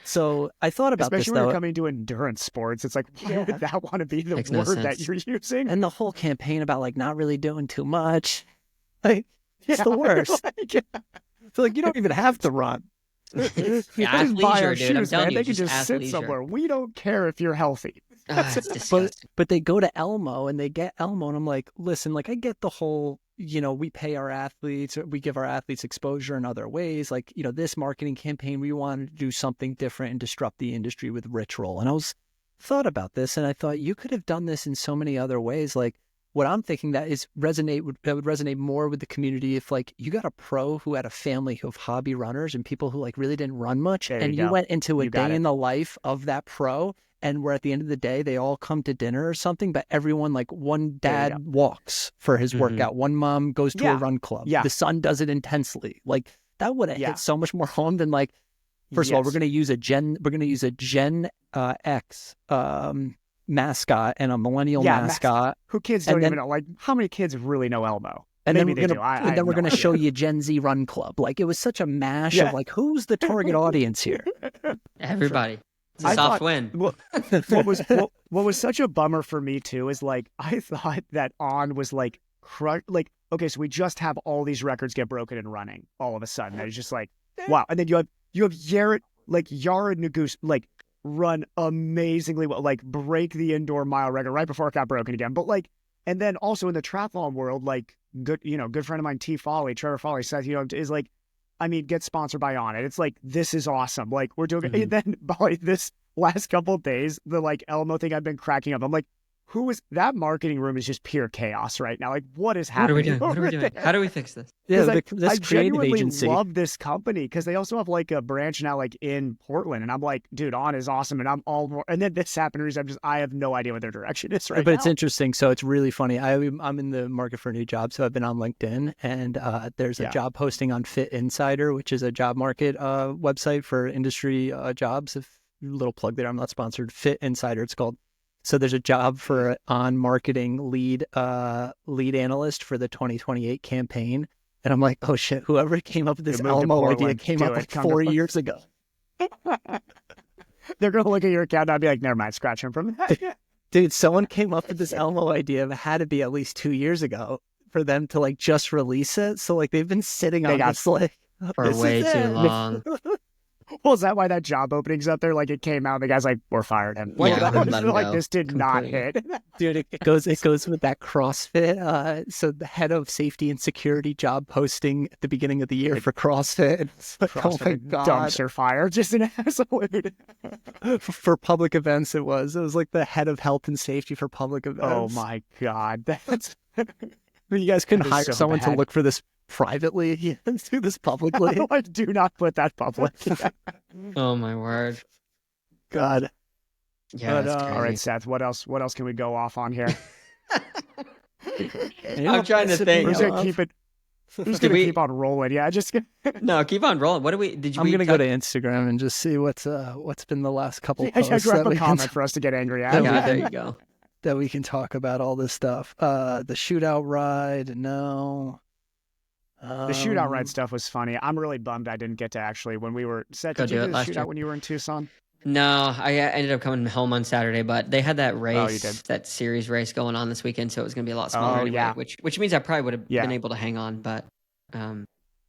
So I thought about especially this, when you're coming to endurance sports. It's like, why would that want to be the word that you're using? And the whole campaign about like not really doing too much. Like it's the worst. So like you don't even have to run. Athleisure, dude. I'm telling you, they can just sit somewhere. We don't care if you're healthy. But they go to Elmo and they get Elmo, and I'm like, listen, like I get the whole, we pay our athletes, we give our athletes exposure in other ways. Like, this marketing campaign, we wanted to do something different and disrupt the industry with ritual. And I thought about this, and I thought you could have done this in so many other ways. Like, what I'm thinking that would resonate more with the community if like you got a pro who had a family of hobby runners and people who like really didn't run much, and you went into a day in the life of that pro, and where at the end of the day they all come to dinner or something, but everyone, like one dad walks for his workout, one mom goes to a run club, the son does it intensely. Like that would have hit so much more home than like, first of all, we're going to use a Gen X mascot and a millennial mascot. Who kids don't even know? Like, how many kids really know Elmo? And then we're going to show you Gen Z Run Club. Like, it was such a mash of like, who's the target audience here? Everybody. It's a soft win. What was such a bummer for me too is like I thought that On was like okay, so we just have all these records get broken and running all of a sudden. And it's just like, wow. And then you have Yara Nuguse like run amazingly well, like break the indoor mile record right before it got broken again. But like, and then also in the triathlon world, like good friend of mine, Trevor Foley says, is like, I mean, get sponsored by On It. It's like, this is awesome. Like we're doing it. And then by this last couple of days, the like Elmo thing I've been cracking up. I'm like, that marketing room is just pure chaos right now. Like, what is happening? What are we doing? How do we fix this? Yeah, I genuinely love this company because they also have like a branch now like in Portland, and I'm like, dude, On is awesome, and I'm all more. And then this happened, I have no idea what their direction is right now. But it's interesting. So it's really funny. I'm in the market for a new job, so I've been on LinkedIn, and there's a job posting on Fit Insider, which is a job market website for industry jobs. If little plug there, I'm not sponsored. Fit Insider, it's called. So there's a job for On marketing lead analyst for the 2028 campaign. And I'm like, oh shit, whoever came up with this You moved to Elmo idea Portland, came do up it, like come to 4 Portland. years ago. They're going to look at your account and I'll be like, never mind, scratch him from that. Dude, someone came up with this Elmo idea. It had to be at least 2 years ago for them to like just release it. So like they've been sitting on this like For this way is too it. long. Well, is that why that job opening's up there? Like it came out, and the guy's like, "We're fired him." Like, Yeah, that let was him like go this did not completely. hit. Dude, it goes with that CrossFit. So the head of safety and security job posting at the beginning of the year for CrossFit. It's like, oh my God. Dumpster fire, just an asshole. For public events, it was like the head of health and safety for public events. Oh my God, that's You guys couldn't that is hire so someone to bad. look for this privately and do this publicly. I do not put that public. Oh my word. God. Yeah, But, that's crazy. All right, Seth. What else can we go off on here? I'm trying to think. We're just gonna keep it. We're just Did gonna we- keep on rolling. Yeah, just No, keep on rolling. What do we? Did you? I'm gonna go to Instagram and just see what's been the last couple posts grab that a we comment can, for us to get angry that at. we Yeah, can- there you go. that we can talk about all this stuff. The shootout ride, no. The shootout ride stuff was funny. I'm really bummed I didn't get to actually when we were Seth. Go Did you do do it the last shootout year. when you were in Tucson? No, I ended up coming home on Saturday, but they had that race, Oh, you did. that series race going on this weekend, so it was going to be a lot smaller Oh, anyway, yeah. which means I probably would have Yeah. been able to hang on, but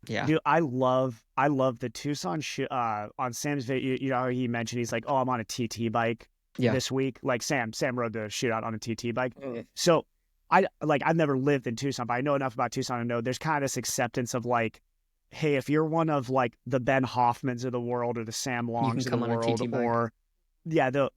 yeah. Dude, I love the Tucson on Sam's video. You know how he mentioned he's like, oh, I'm on a TT bike Yeah. this week. Like Sam rode the shootout on a TT bike. So I've never lived in Tucson, but I know enough about Tucson to know there's kind of this acceptance of like, hey, if you're one of like the Ben Hoffmans of the world or the Sam Longs of come the on a world TT bike. or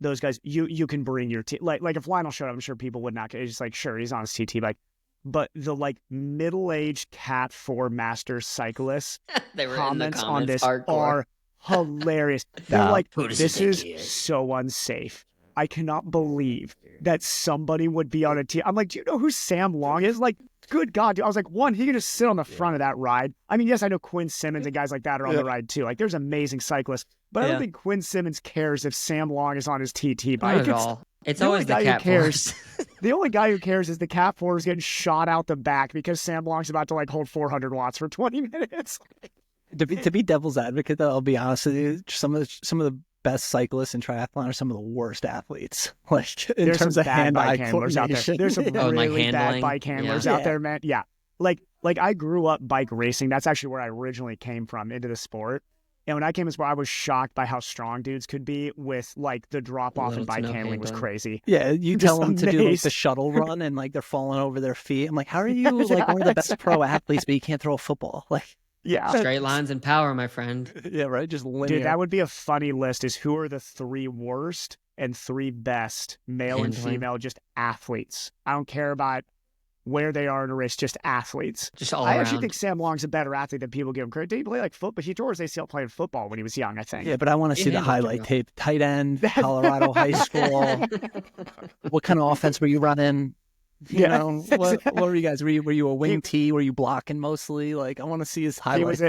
those guys, you can bring your like if Lionel showed up, I'm sure people would not. It's just like, sure, he's on his TT bike. But the like middle-aged Cat 4 master cyclists They were comments in the on comments this hardcore. are hilarious. They're No, like, who does he this think is he is? so unsafe. I cannot believe that somebody would be on a team. I'm like, do you know who Sam Long is? Like, good God, dude. I was like, one, he can just sit on the front of that ride. I mean, yes, I know Quinn Simmons and guys like that are on the ride too. Like, there's amazing cyclists, but I don't Yeah. think Quinn Simmons cares if Sam Long is on his TT Not bike. at all. It's the only always the guy who cat cares- force. The only guy who cares is the Cat 4 is getting shot out the back because Sam Long's about to like hold 400 watts for 20 minutes. To be devil's advocate, though, I'll be honest with you. Some of the best cyclists in triathlon are some of the worst athletes. Like in There's terms some of bad hand-eye bike handlers out there. coordination. There's some Oh, and, like, really bad handling. bike handlers Yeah. out there, man. Yeah. Like I grew up bike racing. That's actually where I originally came from into the sport. And when I came to sport, I was shocked by how strong dudes could be with like the drop off Little and to bike no handling was handling. crazy. Yeah, you Just tell them to do like amazed. the shuttle run and like they're falling over their feet. I'm like, how are you like one of the best pro athletes, but you can't throw a football? Like, Yeah. Straight lines and power, my friend. yeah, right, just linear. Dude, that would be a funny list is who are the 3 worst and 3 best male and Handling. female just athletes. I don't care about where they are in a race, just athletes. Just all I around. actually think Sam Long's a better athlete than people give him credit. Did he play like football? He tore his ACL playing football when he was young, I think. Yeah, but I want to He see the handled it highlight well. tape. Tight end, Colorado High School. What kind of offense were you running? You Yeah. know, what were you guys? Were you a wing tee? Were you blocking mostly? Like, I want to see his highlights.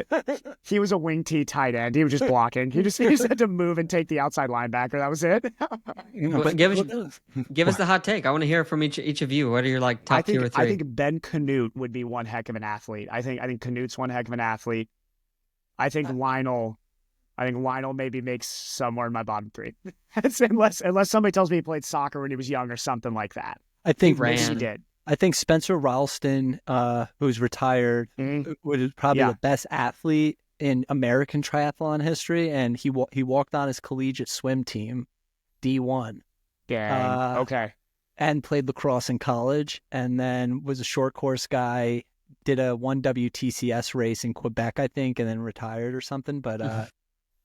He was a wing T tight end. He was just blocking. He just had to move and take the outside linebacker. That was it. Well, give us the hot take. I want to hear from each of you. What are your like top 2 or 3? I think Ben Canute would be one heck of an athlete. I think Canute's one heck of an athlete. I think Lionel maybe makes somewhere in my bottom 3. unless somebody tells me he played soccer when he was young or something like that. I think ran. Maybe he did. I think Spencer Ralston, who's retired, was probably the best athlete in American triathlon history, and he walked on his collegiate swim team, D1. Yeah. Okay. And played lacrosse in college, and then was a short course guy. Did a 1WTCS race in Quebec, I think, and then retired or something. But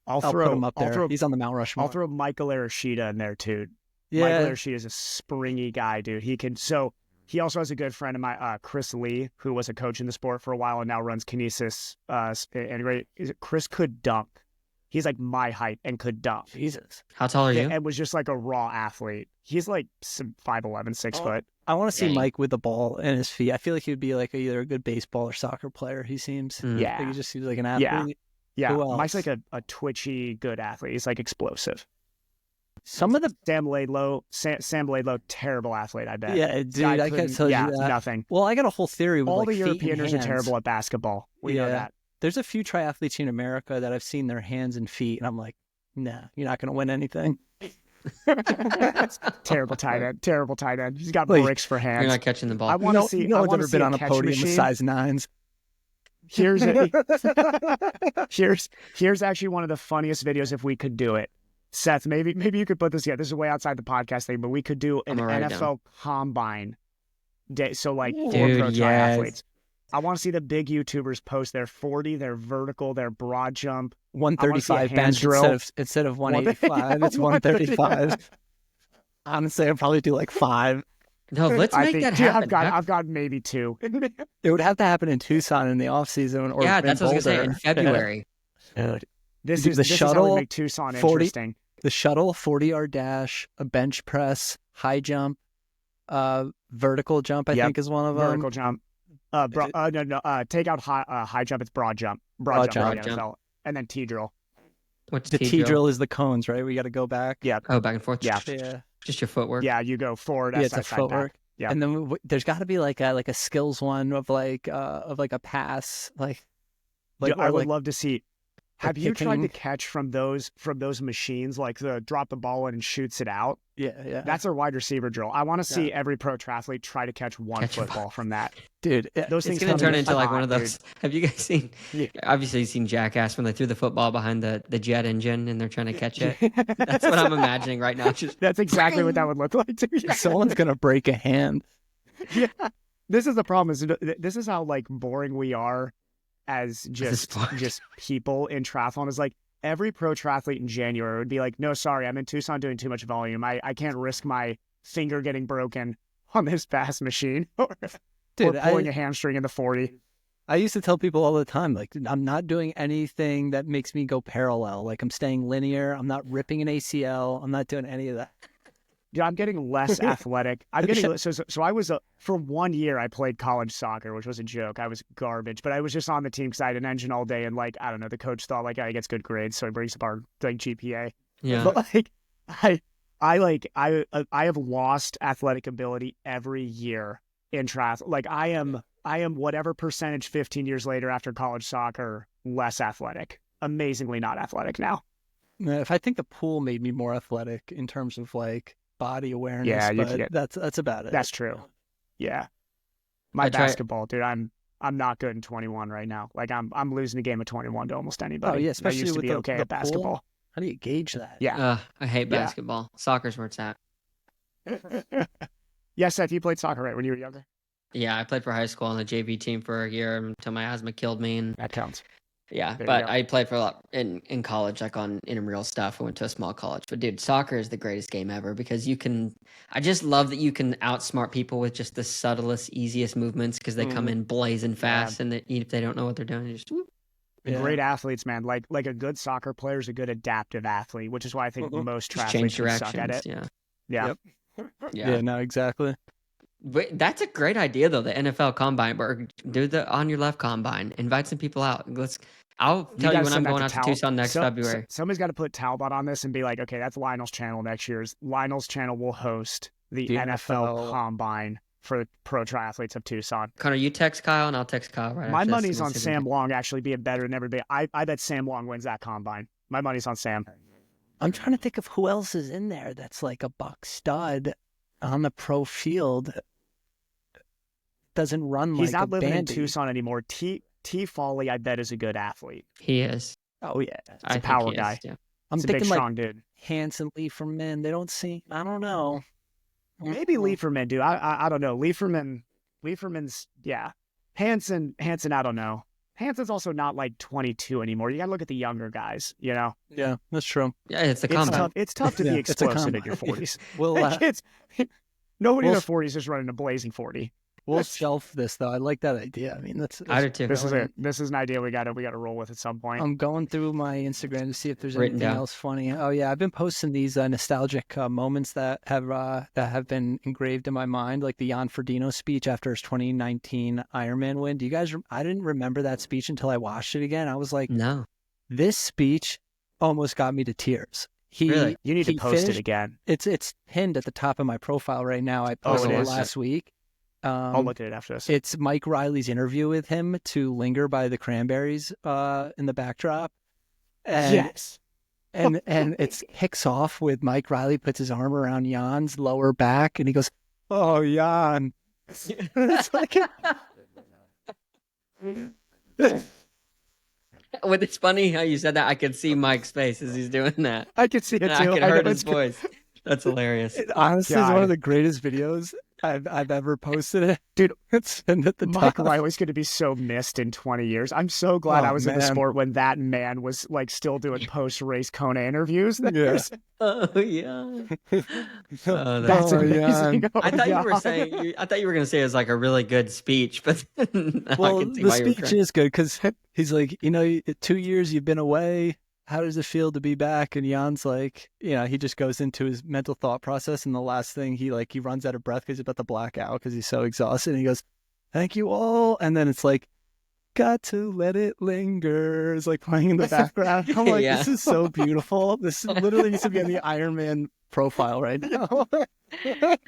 I'll put him up there. He's on the Mount Rushmore. I'll throw Michael Arashida in there too. Yeah. Michael Arashida is a springy guy, dude. He also has a good friend of mine, Chris Lee, who was a coach in the sport for a while and now runs Kinesis. Chris could dunk. He's like my height and could dunk. Jesus. How tall are you? And was just like a raw athlete. He's like 5'11", 6 foot. I want to see Dang. Mike with the ball in his feet. I feel like he would be like either a good baseball or soccer player. He seems. Yeah. Like he just seems like an athlete. Yeah. Who else? Mike's like a twitchy, good athlete. He's like explosive. Some of the Sam Laidlow, terrible athlete, I bet. Yeah, dude, I can't tell you that. Nothing. Well, I got a whole theory with all like the feet and Europeaners are hands. terrible at basketball. We know that. There's a few triathletes in America that I've seen their hands and feet, and I'm like, nah, you're not going to win anything. Terrible tight end. He's got bricks for hands. You're not catching the ball. I want to see. No I one's want ever to been see on a catch podium with machine. size 9s. Here's actually one of the funniest videos if we could do it. Seth, maybe you could put this together. This is way outside the podcast thing, but we could do an NFL combine day. So like for pro triathletes. I want to see the big YouTubers post their 40, their vertical, their broad jump. 135 bench drill. Instead of 185, it's 135. Honestly, I'd probably do like 5. No, let's make that happen. I've got maybe 2. It would have to happen in Tucson in the off season, or that's what I was gonna say, in February. Dude, this the is shuttle. How we make Tucson 40, interesting. The shuttle, 40-yard dash, a bench press, high jump, vertical jump. I think is one of them. Vertical jump. Take out high jump. It's broad jump. Broad jump. And then T drill. What's the T drill? Is the cones, right? We got to go back. Yeah. Oh, back and forth. Yeah. Just your footwork. Yeah, you go forward. Yeah, it's a footwork. Back. Yeah. And then there's got to be like a skills one of like a pass. Like I would love to see. Have you tried to catch from those machines, like the drop the ball in and shoots it out? Yeah. That's our wide receiver drill. I want to see every pro triathlete try to catch one football from that. Dude, those things it's going to turn into like one of those. Dude. Have you guys seen, obviously you've seen Jackass when they threw the football behind the jet engine and they're trying to catch it? That's what I'm imagining right now. That's exactly what that would look like too. Yeah. Someone's going to break a hand. Yeah. This is the problem. This is how like boring we are as just people in triathlon. Is like every pro triathlete in January would be like, no, sorry, I'm in Tucson doing too much volume. I can't risk my finger getting broken on this fast machine or pulling a hamstring in the 40. I used to tell people all the time, like, I'm not doing anything that makes me go parallel. Like, I'm staying linear. I'm not ripping an ACL. I'm not doing any of that. Dude, I'm getting less athletic. I'm getting so I was for 1 year I played college soccer, which was a joke. I was garbage, but I was just on the team because I had an engine all day, and like I don't know, the coach thought like he gets good grades, so he brings up our like GPA. Yeah, but like I have lost athletic ability every year in triathlon. Like I am whatever percentage 15 years later after college soccer less athletic. Amazingly not athletic now. If I think the pool made me more athletic in terms of like body awareness, but that's about it. That's true. Yeah. My basketball, dude, I'm not good in 21 right now. Like I'm losing a game of 21 to almost anybody. Oh yeah, especially I used to with be okay at basketball. Pool? How do you gauge that? Yeah. I hate basketball. Soccer's where it's at. Yeah, Seth, you played soccer right when you were younger? Yeah, I played for high school on the JV team for a year until my asthma killed me. And that counts. Yeah, but I played for a lot in college, like on intramural stuff. I went to a small college. But dude, soccer is the greatest game ever because I just love that you can outsmart people with just the subtlest, easiest movements because they come in blazing fast and if they don't know what they're doing, they just whoop. Great athletes, man. Like a good soccer player is a good adaptive athlete, which is why I think most triathletes suck at it. Yeah, no, exactly. But that's a great idea, though. The NFL Combine, or do the On Your Left Combine. Invite some people out. I'll tell you when I'm going out to Tucson next February. Somebody's got to put Talbot on this and be like, okay, that's Lionel's channel next year. Lionel's channel will host the NFL Combine for pro triathletes of Tucson. Conor, you text Kyle, and I'll text Kyle right My after money's on Sam Long actually being better than everybody. I bet Sam Long wins that Combine. My money's on Sam. I'm trying to think of who else is in there that's like a buck stud on the pro field. Doesn't run like a He's not living bandy. in Tucson anymore. T. Foley, I bet, is a good athlete. He is. Oh yeah, he's a power guy. Yeah. I'm thinking big, strong dude. Hanson, Lieferman. They don't seem. I don't know. Maybe Lieferman, dude. I don't know. Lieferman's Hanson. I don't know. Hanson's also not like 22 anymore. You got to look at the younger guys. You know. Yeah, that's true. Yeah, it's a combine. It's tough to be explosive in your 40s. Nobody in their 40s is running a blazing 40. We'll shelf this though. I like that idea. I mean, that's I do too. This is it. This is an idea we got to roll with at some point. I'm going through my Instagram to see if there's anything else funny. Oh yeah, I've been posting these nostalgic moments that have been engraved in my mind, like the Jan Frodeno speech after his 2019 Ironman win. Do you guys? I didn't remember that speech until I watched it again. I was like, no, this speech almost got me to tears. Really? You need to post it again. It's pinned at the top of my profile right now. I posted it last week. I'll look at it after this. It's Mike Riley's interview with him to Linger by the Cranberries in the backdrop. And, yes. And it kicks off with Mike Riley puts his arm around Jan's lower back and he goes, "Oh, Jan." It's like... Well, it's funny how you said that. I could see Mike's face as he's doing that. I could see it too. I could hear his voice. That's hilarious. It honestly is one of the greatest videos I've ever posted. Dude, it's at the Mike top. Riley's going to be so missed in 20 years. I'm so glad I was in the sport when that man was like still doing post-race Kona interviews. Yeah. Oh yeah. That's amazing. Yeah. I thought you were saying. I thought you were going to say it was like a really good speech, but well, the speech is good because he's like, 2 years you've been away. How does it feel to be back? And Jan's like, he just goes into his mental thought process. And the last thing he runs out of breath because he's about to black out because he's so exhausted. And he goes, "Thank you all." And then it's like, "Got to let it linger." It's like playing in the background. I'm like, This is so beautiful. This literally needs to be on the Iron Man profile right now.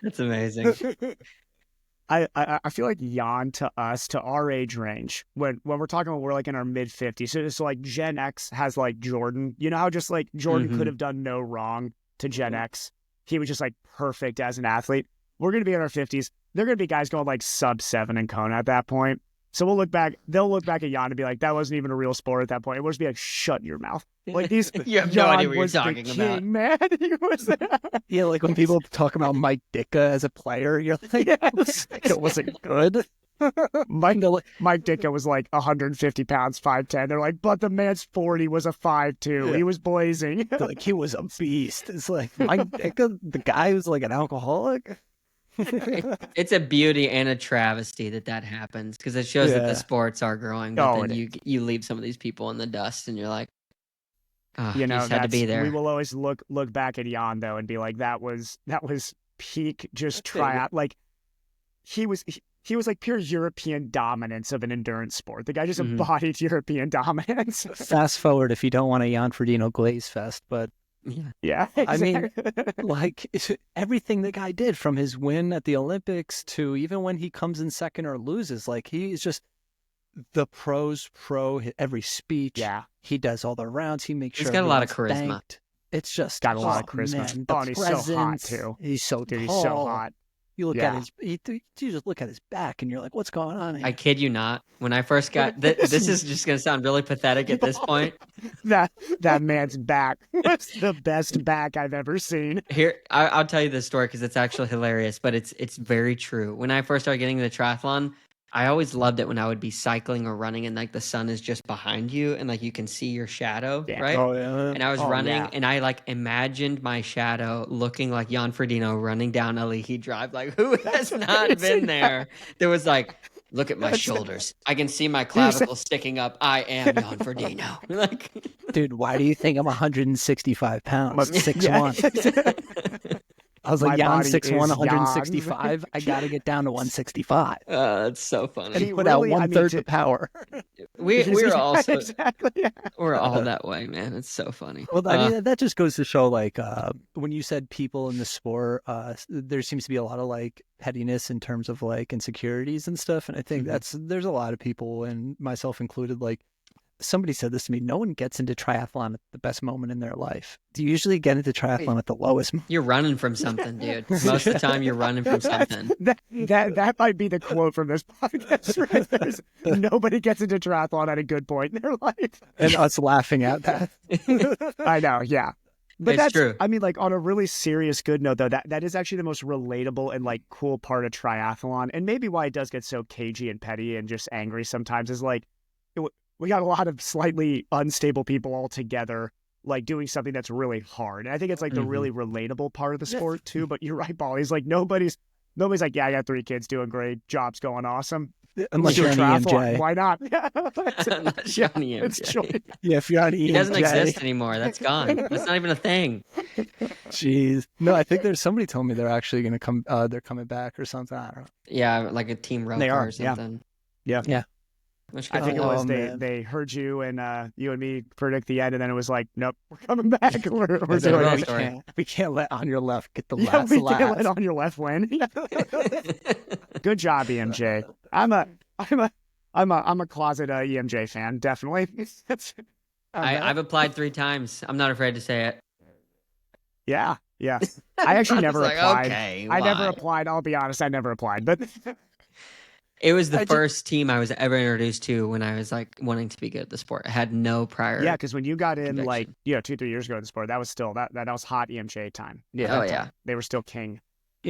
That's amazing. I feel like Jan to us, to our age range, when we're talking about we're like in our mid-50s, so like Gen X has like Jordan. You know how just like Jordan could have done no wrong to Gen X? He was just like perfect as an athlete. We're going to be in our 50s. They're going to be guys going like sub-7 in Kona at that point. So they'll look back at Jan and be like, that wasn't even a real sport at that point. It would just be like, shut your mouth. Like these, you have no idea what you're talking about. Man. He was yeah, like when people talk about Mike Ditka as a player, you're like, it wasn't good. Mike Ditka was like 150 pounds, 5'10". They're like, but the man's 40 was a 5'2". Yeah. He was blazing. Like he was a beast. It's like Mike Ditka, the guy who's like an alcoholic. It's a beauty and a travesty that happens because it shows that the sports are growing. But then you leave some of these people in the dust, and you're like, you just had to be there. We will always look back at Jan though and be like, that was peak just triathlon. Like he was like pure European dominance of an endurance sport. The guy just embodied European dominance. Fast forward if you don't want a Jan Frodeno Glaze Fest, but. Yeah. Exactly. I mean, like everything the guy did from his win at the Olympics to even when he comes in second or loses, like he's just the pro's pro. Every speech, he does all the rounds. He makes sure he's got a lot of charisma. Banked. It's just got a lot of charisma. Man, he's so hot too. He's so tall. He's so hot. You look at you just look at his back and you're like, what's going on here? I kid you not. When I first got this is just going to sound really pathetic at this point. That man's back was the best back I've ever seen. Here, I'll tell you this story because it's actually hilarious, but it's very true. When I first started getting into the triathlon, I always loved it when I would be cycling or running and like the sun is just behind you and like you can see your shadow, right? Oh, yeah. And I was running and I like imagined my shadow looking like Jan Frodeno running down Alihi Drive. Like, who has not been there? There was like, look at my shoulders. I can see my clavicle sticking up. I am Jan Frodeno. Like, dude, why do you think I'm 165 pounds? 6'1". I was like, Jan 6'1", 165. I got to get down to 165. That's so funny. And he put out 1/3 the power. We're also exactly. We're all that way, man. It's so funny. Well, I mean, that just goes to show, like, when you said people in the sport, there seems to be a lot of like pettiness in terms of like insecurities and stuff. And I think there's a lot of people, and myself included, like. Somebody said this to me, no one gets into triathlon at the best moment in their life. Do you usually get into triathlon at the lowest moment? You're running from something, dude. Most of the time you're running from something. That might be the quote from this podcast, right? Nobody gets into triathlon at a good point in their life. And us laughing at that. I know, yeah. But it's that's true. I mean, like on a really serious good note, though, that is actually the most relatable and like cool part of triathlon. And maybe why it does get so cagey and petty and just angry sometimes is like, we got a lot of slightly unstable people all together, like doing something that's really hard. And I think it's like the really relatable part of the sport too. But you're right, Paul. He's like, nobody's like, yeah, I got 3 kids doing great. Job's going awesome. Unless you're on EMJ. Why not? Unless you're on EMJ. Yeah, if you're on EMJ. He doesn't exist anymore. That's gone. That's not even a thing. Jeez. No, I think there's somebody told me they're actually going to come, they're coming back or something. I don't know. Yeah, like a team roper or something. Yeah. I think it was they heard you and you and me predict the end, and then it was like, nope, we're coming back. We're doing it. We can't let On Your Left get the last laugh. We can't let On Your Left win. Good job, EMJ. I'm a closet EMJ fan, definitely. I've applied 3 times. I'm not afraid to say it. Yeah. I actually never applied. Okay, I never applied. I'll be honest, I never applied, but. It was the first team I was ever introduced to when I was like wanting to be good at the sport. I had no prior. Yeah, because when you got in conviction. 2-3 years ago in the sport, that was still that was hot EMJ time. Yeah. Yeah. They were still king.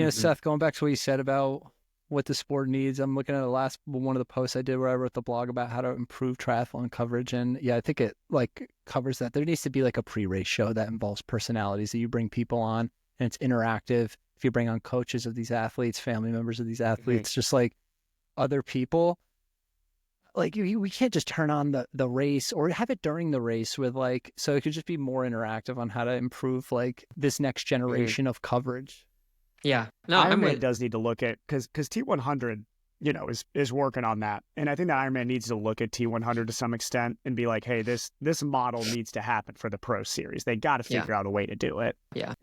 Seth, going back to what you said about what the sport needs, I'm looking at the last one of the posts I did where I wrote the blog about how to improve triathlon coverage, and I think it covers that. There needs to be a pre-race show that involves personalities that you bring people on, and it's interactive. If you bring on coaches of these athletes, family members of these athletes, just other people, we can't just turn on the race or have it during the race with so it could just be more interactive on how to improve this next generation of coverage. Yeah, no, Ironman does need to look at because T100 is working on that, and I think that Ironman needs to look at T100 to some extent and be like, hey, this model needs to happen for the pro series. They got to figure out a way to do it. Yeah.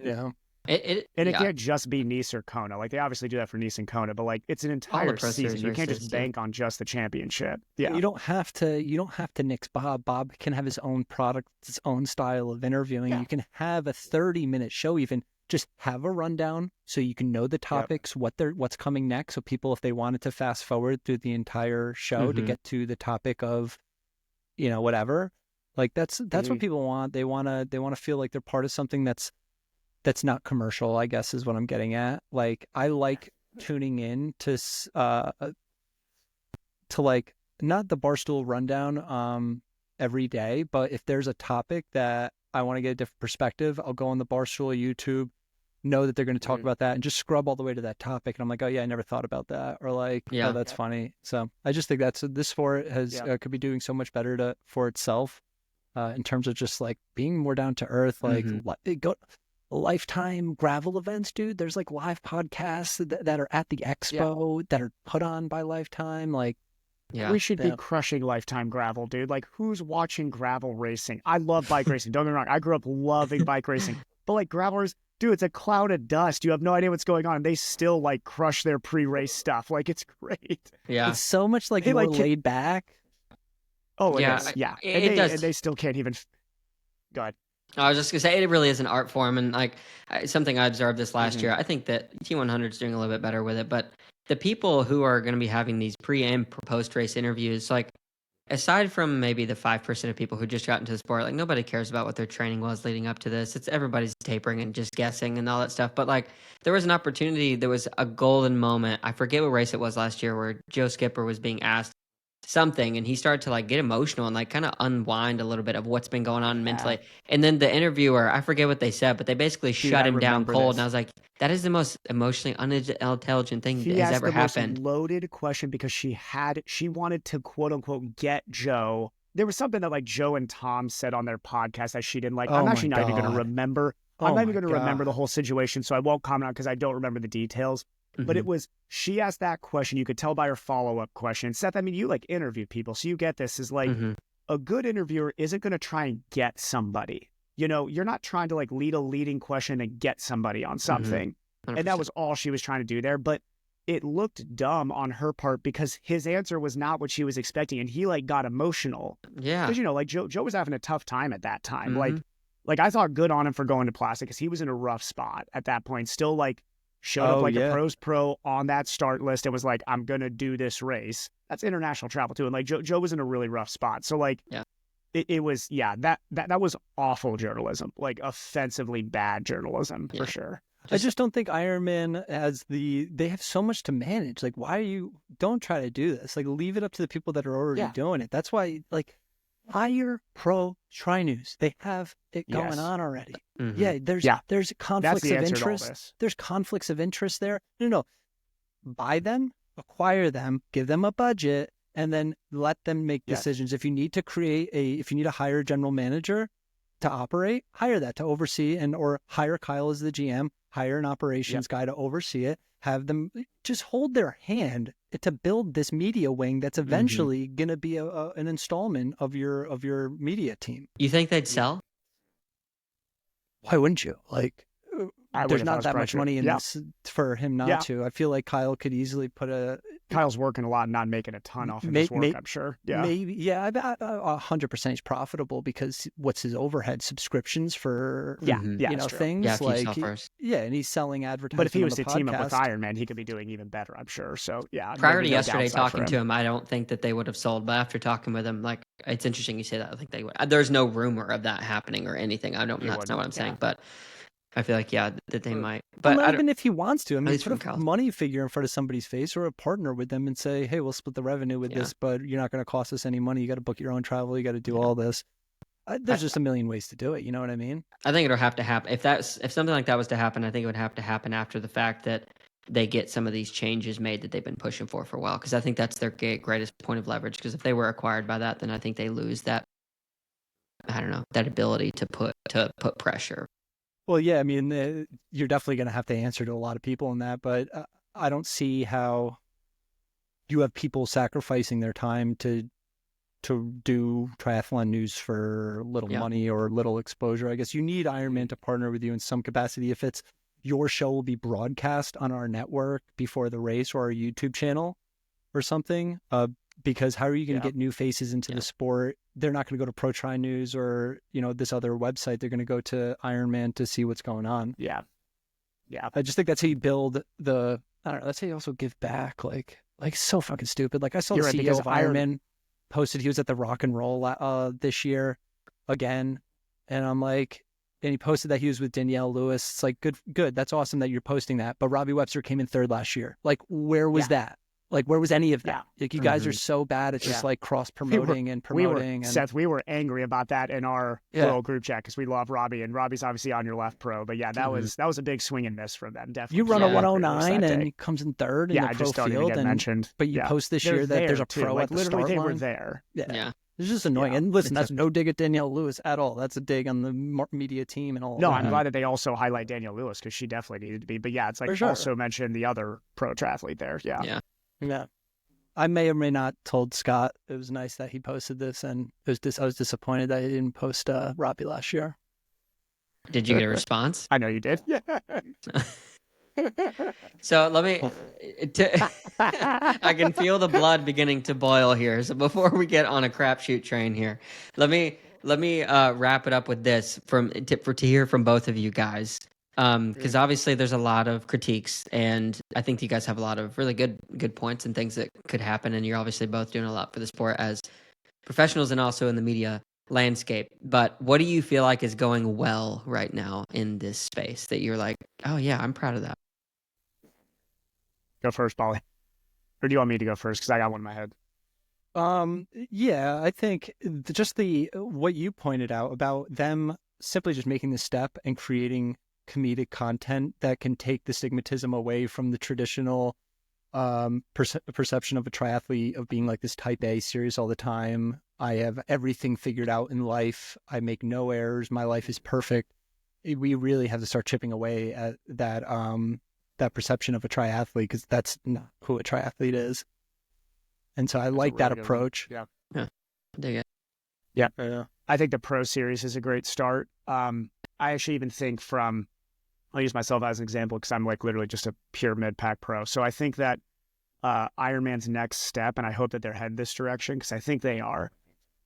It can't just be Nice or Kona. They obviously do that for Nice and Kona, but it's an entire season. You can't just bank on just the championship. Yeah, you don't have to nix Bob. Bob can have his own product, his own style of interviewing. You can have a 30-minute show, even just have a rundown so you can know the topics, what's coming next. So people, if they wanted to fast forward through the entire show to get to the topic of, whatever, that's what people want. They want to feel like they're part of something that's not commercial, I guess is what I'm getting at. I like tuning in to not the Barstool rundown every day, but if there's a topic that I want to get a different perspective, I'll go on the Barstool YouTube, know that they're going to talk about that, and just scrub all the way to that topic. And I'm like, oh yeah, I never thought about that, or oh, that's funny. So I just think this sport has could be doing so much better for itself in terms of just being more down to earth. Go Lifetime gravel events, dude. There's live podcasts that are at the expo that are put on by Lifetime. We should be crushing Lifetime gravel, dude. Who's watching gravel racing? I love bike racing. Don't get me wrong. I grew up loving bike racing, but gravelers, dude, it's a cloud of dust. You have no idea what's going on. They still crush their pre-race stuff. It's great. Yeah, it's so much more laid back. Oh, yeah, it is. Yeah, it does. And they still can't even. Go ahead. I was just gonna say it really is an art form, and something I observed this last year. I think that T100 is doing a little bit better with it, but the people who are going to be having these pre and post race interviews, aside from maybe the 5% of people who just got into the sport, nobody cares about what their training was leading up to this. It's everybody's tapering and just guessing and all that stuff. But there was an opportunity, there was a golden moment. I forget what race it was last year where Joe Skipper was being asked something and he started to get emotional and kind of unwind a little bit of what's been going on mentally. And then the interviewer, I forget what they said, but they basically shut him down cold. And I was like, that is the most emotionally unintelligent thing that has ever happened. Most loaded question because she wanted to quote unquote get Joe. There was something that Joe and Tom said on their podcast that she didn't like. I'm actually not even going to remember. I'm not even going to remember the whole situation, so I won't comment on because I don't remember the details. But it was, she asked that question. You could tell by her follow-up question. Seth, I mean, you interview people, so you get this is a good interviewer isn't going to try and get somebody. You're not trying to lead a leading question and get somebody on something. 100%. And that was all she was trying to do there. But it looked dumb on her part because his answer was not what she was expecting. And he got emotional. Yeah. Because, Joe was having a tough time at that time. I thought good on him for going to plastic because he was in a rough spot at that point. Still showed up a pros pro on that start list and was I'm going to do this race. That's international travel too. And Joe was in a really rough spot. So it was, that was awful journalism, offensively bad journalism for sure. I just don't think Ironman they have so much to manage. Why don't try to do this? Leave it up to the people that are already doing it. That's why hire pro tri-news. They have it going on already. Yeah, there's conflicts of interest. There's conflicts of interest there. No. Buy them, acquire them, give them a budget, and then let them make decisions. If you need to hire a general manager, to operate, hire that to oversee, and or hire Kyle as the GM, hire an operations guy to oversee it, have them just hold their hand to build this media wing that's eventually going to be an installment of your media team. You think they'd sell? Why wouldn't you? Like, there's not that much money in this for him not to. I feel like Kyle could easily put Kyle's working a lot and not making a ton off of his work, I'm sure. Yeah. Maybe, 100% he's profitable because what's his overhead? Subscriptions for, things like, and he's selling advertising. But if he was to team up with Iron Man, he could be doing even better, I'm sure. So, Prior to yesterday talking to him, I don't think that they would have sold. But after talking with him, like, it's interesting you say that. I think they would. There's no rumor of that happening or anything. That's not what I'm saying. But I feel like, that they might. But even if he wants to, I mean, put a money figure in front of somebody's face or a partner with them and say, hey, we'll split the revenue with this, but you're not going to cost us any money. You got to book your own travel. You got to do all this. There's just a million ways to do it. You know what I mean? I think it'll have to happen. If something like that was to happen, I think it would have to happen after the fact that they get some of these changes made that they've been pushing for a while. Because I think that's their greatest point of leverage. Because if they were acquired by that, then I think they lose that, I don't know, that ability to put pressure. Well, yeah, I mean, you're definitely going to have to answer to a lot of people in that, but I don't see how you have people sacrificing their time to do triathlon news for little money or little exposure. I guess you need Ironman to partner with you in some capacity. If it's your show will be broadcast on our network before the race or our YouTube channel or something, because how are you going to get new faces into the sport? They're not going to go to Pro Tri News or, this other website. They're going to go to Ironman to see what's going on. Yeah. I just think that's how you build I don't know, that's how you also give back. Like so fucking stupid. Like I saw the CEO of Ironman posted he was at the Rock and Roll this year again. And I'm like, and he posted that he was with Danielle Lewis. It's like, good. That's awesome that you're posting that. But Robbie Webster came in third last year. Like, where was that? Like, where was any of that? Like, you guys are so bad at just like cross-promoting and promoting. Seth, we were angry about that in our little group chat because we love Robbie, and Robbie's obviously on your left pro. But that was a big swing and miss from them. Definitely. You run a 109 and he comes in third in the pro just don't field. Even get mentioned. But you post this year that there's a pro at the start line. Literally, they were there. Yeah. It's just annoying. And listen, that's no dig at Danielle Lewis at all. That's a dig on the media team and all. No, I'm glad that they also highlight Danielle Lewis because she definitely needed to be. But it's like also mention the other pro triathlete there. Yeah. I may or may not told Scott it was nice that he posted this, and I was disappointed that he didn't post Robbie last year. Did you get a response? I know you did. Yeah. So let me. I can feel the blood beginning to boil here. So before we get on a crapshoot train here, let me wrap it up with this to hear from both of you guys. Because obviously there's a lot of critiques, and I think you guys have a lot of really good points and things that could happen, and you're obviously both doing a lot for the sport as professionals and also in the media landscape. But what do you feel like is going well right now in this space that you're like, oh yeah, I'm proud of that? Go first, Bolly. Or do you want me to go first? Because I got one in my head. I think just what you pointed out about them simply just making the step and creating comedic content that can take the stigmatism away from the traditional perception of a triathlete of being like this type A serious all the time. I have everything figured out in life. I make no errors. My life is perfect. We really have to start chipping away at that perception of a triathlete, because that's not who a triathlete is. And so I like that approach. Yeah. Dig it. Yeah. I think the Pro Series is a great start. I actually even think I'll use myself as an example because I'm like literally just a pure mid-pack pro. So I think that Ironman's next step, and I hope that they're headed this direction because I think they are,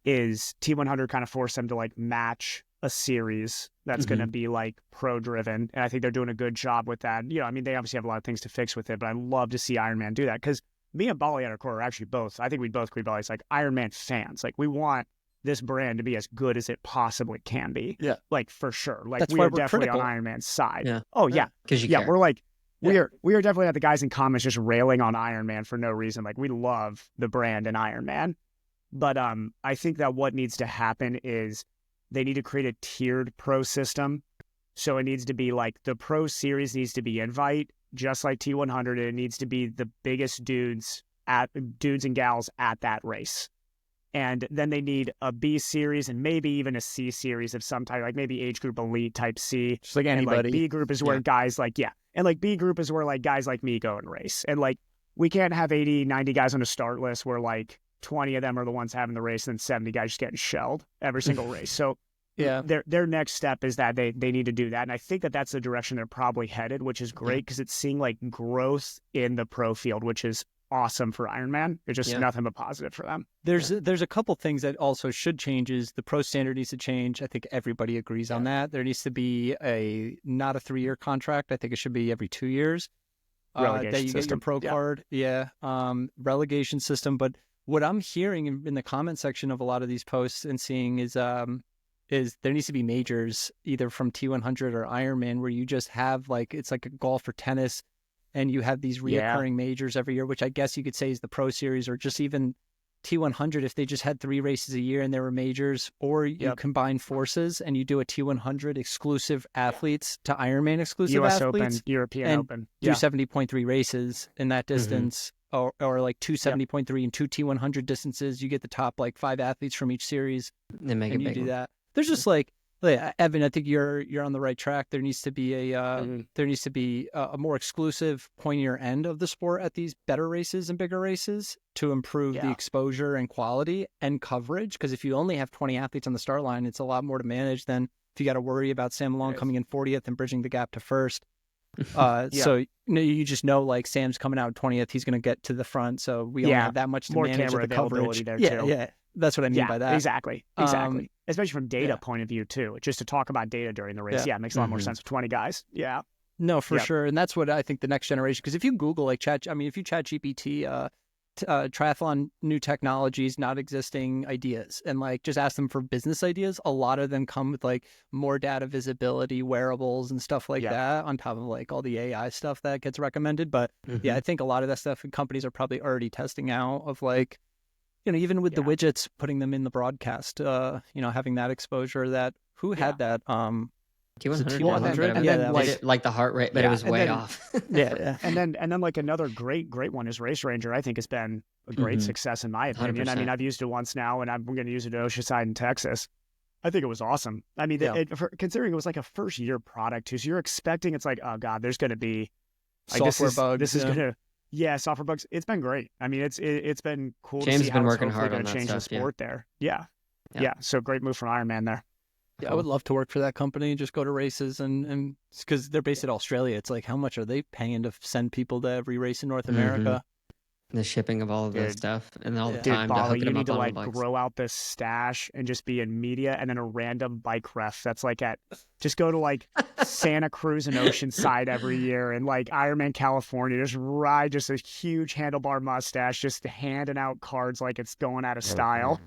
is T100 kind of force them to like match a series that's going to be like pro driven. And I think they're doing a good job with that. I mean, they obviously have a lot of things to fix with it, but I'd love to see Ironman do that because me and Bolly at our core are actually both, I think we both agree, Bolly's like Ironman fans. Like we want this brand to be as good as it possibly can be. Yeah. Like for sure. Like that's we why are we're definitely critical. on Ironman's side. Yeah. Oh yeah. Because you care. We're like, we are definitely not the guys in comments just railing on Ironman for no reason. Like we love the brand and Ironman. But I think that what needs to happen is they need to create a tiered pro system. So it needs to be like the pro series needs to be invite, just like T100. And it needs to be the biggest dudes and gals at that race. And then they need a B series and maybe even a C series of some type, like maybe age group elite type C. Just like anybody. And like B group is where guys like, and like B group is where like guys like me go and race. And like, we can't have 80, 90 guys on a start list where like 20 of them are the ones having the race and then 70 guys just getting shelled every single race. So their next step is that they need to do that. And I think that that's the direction they're probably headed, which is great because it's seeing like growth in the pro field, which is awesome for Ironman. It's just nothing but positive for them. There's a couple things that also should change. Is the pro standard needs to change. I think everybody agrees on that. There needs to be not a 3-year contract. I think it should be every 2 years. Relegation that you system. get your pro card. Relegation system. But what I'm hearing in the comment section of a lot of these posts and seeing is there needs to be majors either from T100 or Ironman where you just have like, it's like a golf or tennis and you have these reoccurring majors every year, which I guess you could say is the pro series, or just even T100 if they just had 3 races a year and there were majors, or you combine forces and you do a T100 exclusive athletes to Ironman exclusive US athletes. Open, European Open. Do 70.3 races in that distance, or like 270.3 and 2 T100 distances. You get the top like 5 athletes from each series. They make and it you big do one. that. There's just like Evan, I think you're on the right track. There needs to be a more exclusive, pointier end of the sport at these better races and bigger races to improve the exposure and quality and coverage. Because if you only have 20 athletes on the start line, it's a lot more to manage than if you got to worry about Sam Malone coming in 40th and bridging the gap to first. So you just know like Sam's coming out 20th, he's going to get to the front. So we only have that much to more manage camera of the coverage. there too. Yeah. That's what I mean by that. Exactly. Especially from data point of view too. Just to talk about data during the race. It makes a lot more sense with 20 guys. Yeah. No, for sure. And that's what I think the next generation, because if you Google like if you chat GPT, triathlon new technologies, not existing ideas, and like just ask them for business ideas, a lot of them come with like more data visibility, wearables and stuff like that on top of like all the AI stuff that gets recommended. But I think a lot of that stuff companies are probably already testing out of like, even with the widgets, putting them in the broadcast, having that exposure that had that, T100, and then like the heart rate, but it was way off. And then like another great one is Race Ranger. I think has been a great success in my opinion. 100%. I mean, I've used it once now, and I'm going to use it at Oceanside in Texas. I think it was awesome. I mean, considering it was like a first year product too, so you're expecting it's like, oh god, there's going to be like, software bugs. This is going to. Yeah, software bugs. It's been great. I mean, it's been cool James to see has been how working it's hard going on to that change stuff, the sport there. Yeah. So great move from Ironman there. Yeah, I would love to work for that company and just go to races and because they're based in Australia. It's like, how much are they paying to send people to every race in North America? The shipping of all of this stuff and all the Dude, time to Bali, hook you them need up to on like bikes. grow out this stash and just be in media, and then a random bike ref that's like just go to like Santa Cruz and Oceanside every year, and like Ironman California, just ride just a huge handlebar mustache, just handing out cards like it's going out of style.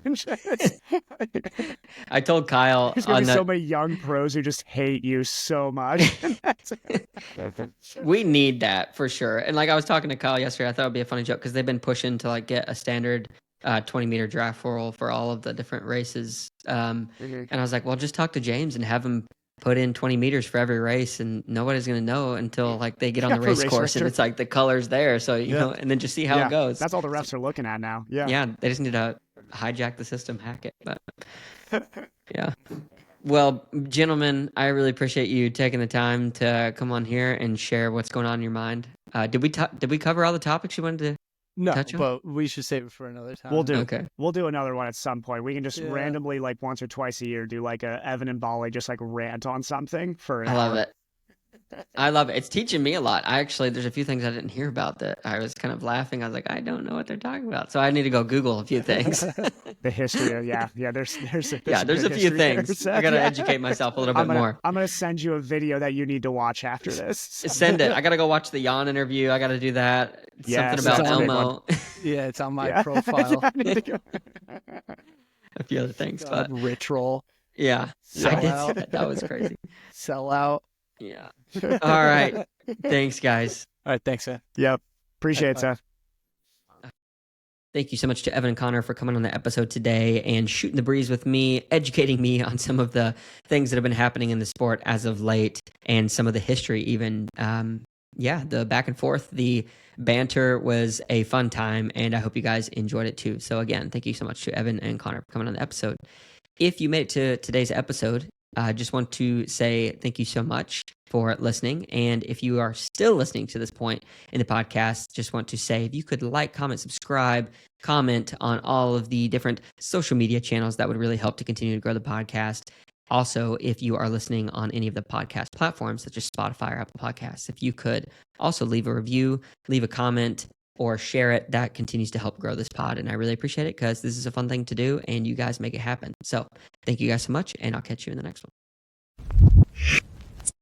I told Kyle there's gonna be so many young pros who just hate you so much. We need that for sure. And like I was talking to Kyle yesterday, I thought it'd be a funny joke because they've been pushing to like get a standard 20-meter draft rule for all of the different races. And I was like, well, just talk to James and have him put in 20 meters for every race, and nobody's going to know until like they get on the race course and it's like the color's there. So, you know, and then just see how it goes. That's all the refs are looking at now. Yeah. Yeah. They just need to hijack the system, hack it. But yeah. Well, gentlemen, I really appreciate you taking the time to come on here and share what's going on in your mind. Did we cover all the topics you wanted to touch on? But we should save it for another time. We'll do. Okay. We'll do another one at some point. We can just randomly, like once or twice a year, do like a Evan and Bolly just like rant on something for an hour. Love it. I love it. It's teaching me a lot. There's a few things I didn't hear about that I was kind of laughing. I was like, I don't know what they're talking about. So I need to go Google a few things. The history. There's a few things. I got to educate myself a little bit more. I'm going to send you a video that you need to watch after this. Send it. I got to go watch the Jan interview. I got to do that. Something about Elmo. Yeah, it's on my profile. A few other things. But Rich roll. Yeah. I did see that. That was crazy. Sell out. Yeah. All right. Thanks, guys. All right. Thanks, Seth. Yep. Appreciate it, Seth. Thank you so much to Evan and Conor for coming on the episode today and shooting the breeze with me, educating me on some of the things that have been happening in the sport as of late and some of the history even yeah, the back and forth, the banter was a fun time, and I hope you guys enjoyed it too. So again, thank you so much to Evan and Connor for coming on the episode. If you made it to today's episode, I just want to say thank you so much for listening. And if you are still listening to this point in the podcast, just want to say if you could like, comment, subscribe, comment on all of the different social media channels, that would really help to continue to grow the podcast. Also, if you are listening on any of the podcast platforms such as Spotify or Apple Podcasts, if you could also leave a review, leave a comment, or share it, that continues to help grow this pod. And I really appreciate it because this is a fun thing to do and you guys make it happen. So thank you guys so much, and I'll catch you in the next one.